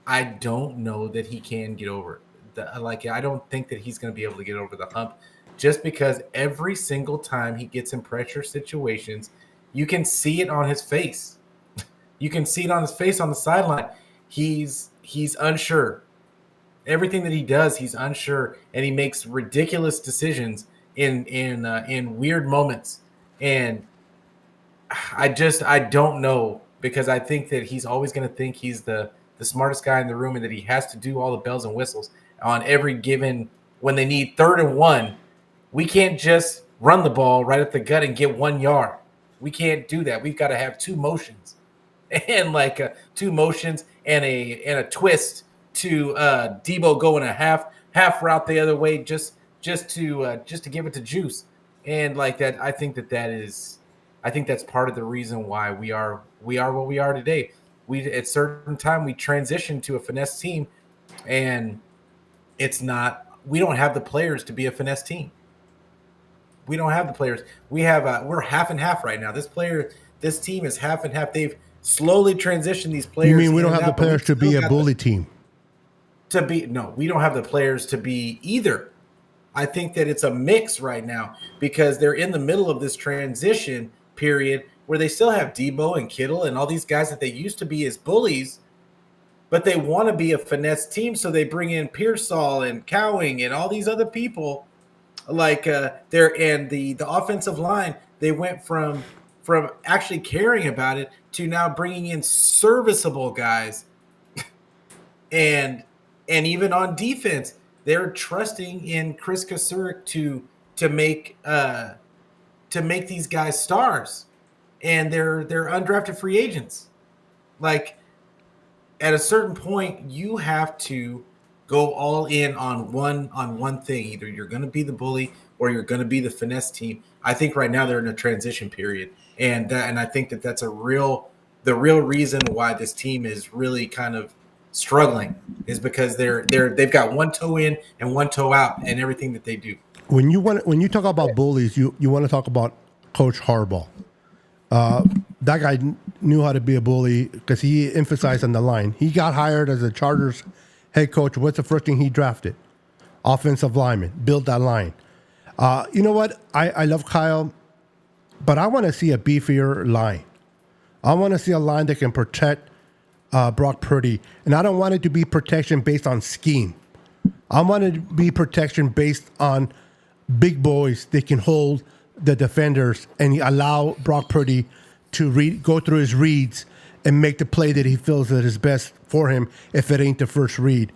I don't know that he can get over it. I don't think that he's going to be able to get over the hump, just because every single time he gets in pressure situations, you can see it on his face. You can see it on his face on the sideline. He's unsure. Everything that he does, he's unsure, and he makes ridiculous decisions in weird moments. And I don't know, because I think that he's always going to think he's the smartest guy in the room, and that he has to do all the bells and whistles on every given. When they need 3rd and 1, we can't just run the ball right at the gut and get 1 yard. We can't do that. We've got to have 2 motions, and 2 motions and a twist to Debo going a half route the other way, just to give it to Juice. And that, I think that's part of the reason why we are what we are today. We, at certain time, we transitioned to a finesse team, and we don't have the players to be a finesse team. We don't have the players. We're half and half right now. This team is half and half. They've slowly transitioned these players. You mean we don't have the players to be a bully team? No, we don't have the players to be either. I think that it's a mix right now, because they're in the middle of this transition period where they still have Debo and Kittle and all these guys that they used to be as bullies, but they want to be a finesse team, so they bring in Pearsall and Cowing and all these other people. The offensive line, they went from actually caring about it to now bringing in serviceable guys. And even on defense, they're trusting in Chris Kasurik to make these guys stars, and they're undrafted free agents. At a certain point, you have to go all in on one thing. Either you're going to be the bully or you're going to be the finesse team. I think right now they're in a transition period, and I think that's the real reason why this team is really kind of struggling, is because they've got one toe in and one toe out in everything that they do. When you talk about bullies, you want to talk about Coach Harbaugh. That guy knew how to be a bully because he emphasized on the line. He got hired as a Chargers head coach. What's the first thing he drafted? Offensive lineman. Build that line. You know what? I love Kyle, but I want to see a beefier line. I want to see a line that can protect Brock Purdy. And I don't want it to be protection based on scheme. I want it to be protection based on big boys that can hold the defenders and allow Brock Purdy to go through his reads and make the play that he feels that is best for him if it ain't the first read.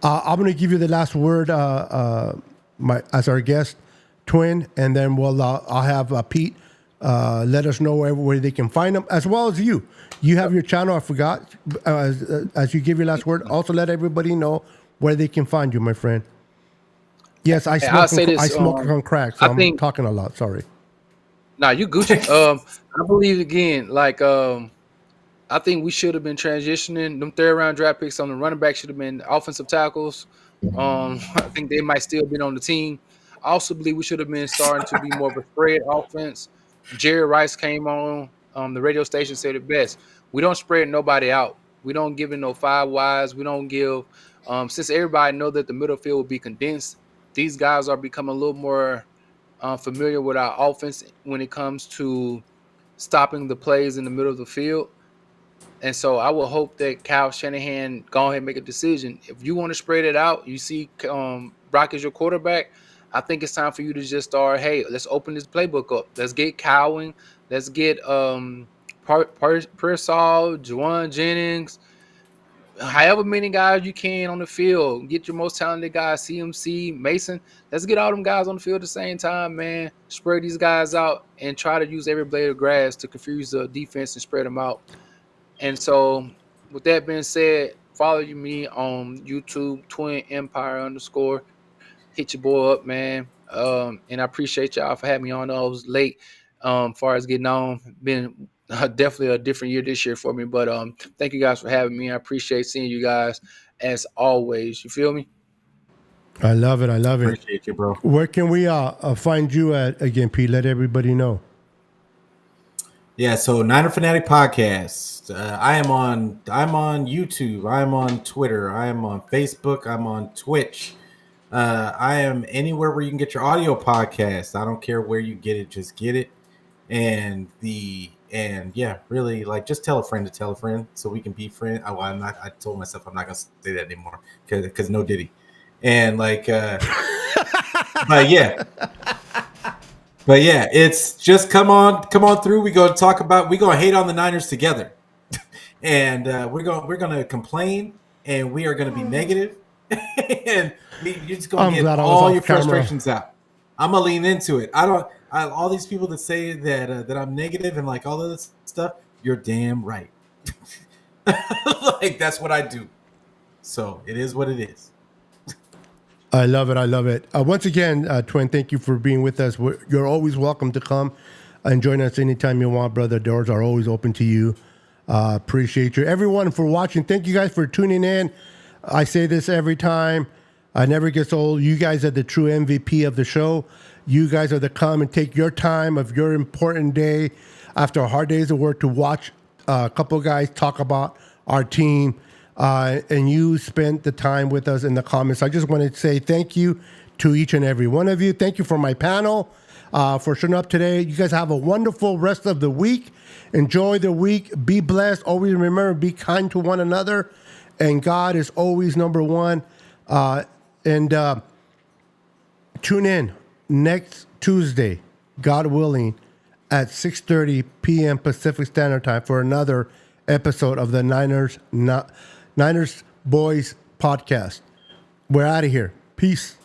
I'm going to give you the last word as our guest, Twin, and then I'll have Pete let us know where they can find them, as well as you. You have your channel, I forgot. As you give your last word, also let everybody know where they can find you, my friend. Yes, I smoke on crack, so I'm talking a lot. Sorry. Nah, you Gucci. I believe again, I think we should have been transitioning. Them 3rd round draft picks on the running back should have been offensive tackles. I think they might still been on the team. I also believe we should have been starting to be more of a spread offense. Jerry Rice came on the radio station, said it best. We don't spread nobody out. We don't give it no 5 wides. We don't give since everybody know that the middle field will be condensed. These guys are becoming a little more familiar with our offense when it comes to stopping the plays in the middle of the field. And so I will hope that Kyle Shanahan go ahead and make a decision. If you want to spread it out, you see Brock is your quarterback, I think it's time for you to just start, hey, let's open this playbook up. Let's get Cowing. Let's get Pearsall, Juwan Jennings, however many guys you can on the field. Get your most talented guys, CMC, Mason. Let's get all them guys on the field at the same time, man. Spread these guys out and try to use every blade of grass to confuse the defense and spread them out. And so, with that being said, follow me on YouTube, Twin Empire _ hit your boy up, man. And I appreciate y'all for having me on. I was late far as getting on. Been definitely a different year this year for me. But thank you guys for having me. I appreciate seeing you guys as always. You feel me? I love it. I love it. Appreciate you, bro. Where can we find you at again, Pete? Let everybody know. Yeah, so Niner Fanatic Podcast. I'm on YouTube. I'm on Twitter. I am on Facebook. I'm on Twitch. I am anywhere where you can get your audio podcast. I don't care where you get it, just get it. And yeah, really, like, just tell a friend to tell a friend so we can be friends. I told myself I'm not gonna say that anymore because no Diddy. And like, but yeah. But yeah, it's just come on through. We're gonna hate on the Niners together, and we're gonna complain, and we are gonna be negative, and you're just gonna get all your frustrations out. I'm gonna lean into it. All these people that say that I'm negative and like all of this stuff, you're damn right. Like, that's what I do. So it is what it is. I love it. I love it. Once again, Twin, thank you for being with us. You're always welcome to come and join us anytime you want, brother. Doors are always open to you. Appreciate you. Everyone for watching. Thank you guys for tuning in. I say this every time. I never gets old. You guys are the true MVP of the show. You guys are the come and take your time of your important day after a hard days of work to watch a couple guys talk about our team. And you spent the time with us in the comments. I just want to say thank you to each and every one of you. Thank you for my panel for showing up today. You guys have a wonderful rest of the week. Enjoy the week. Be blessed. Always remember, be kind to one another. And God is always number one. And tune in next Tuesday, God willing, at 6:30 p.m. Pacific Standard Time for another episode of the Niners BOYZ podcast. We're out of here. Peace.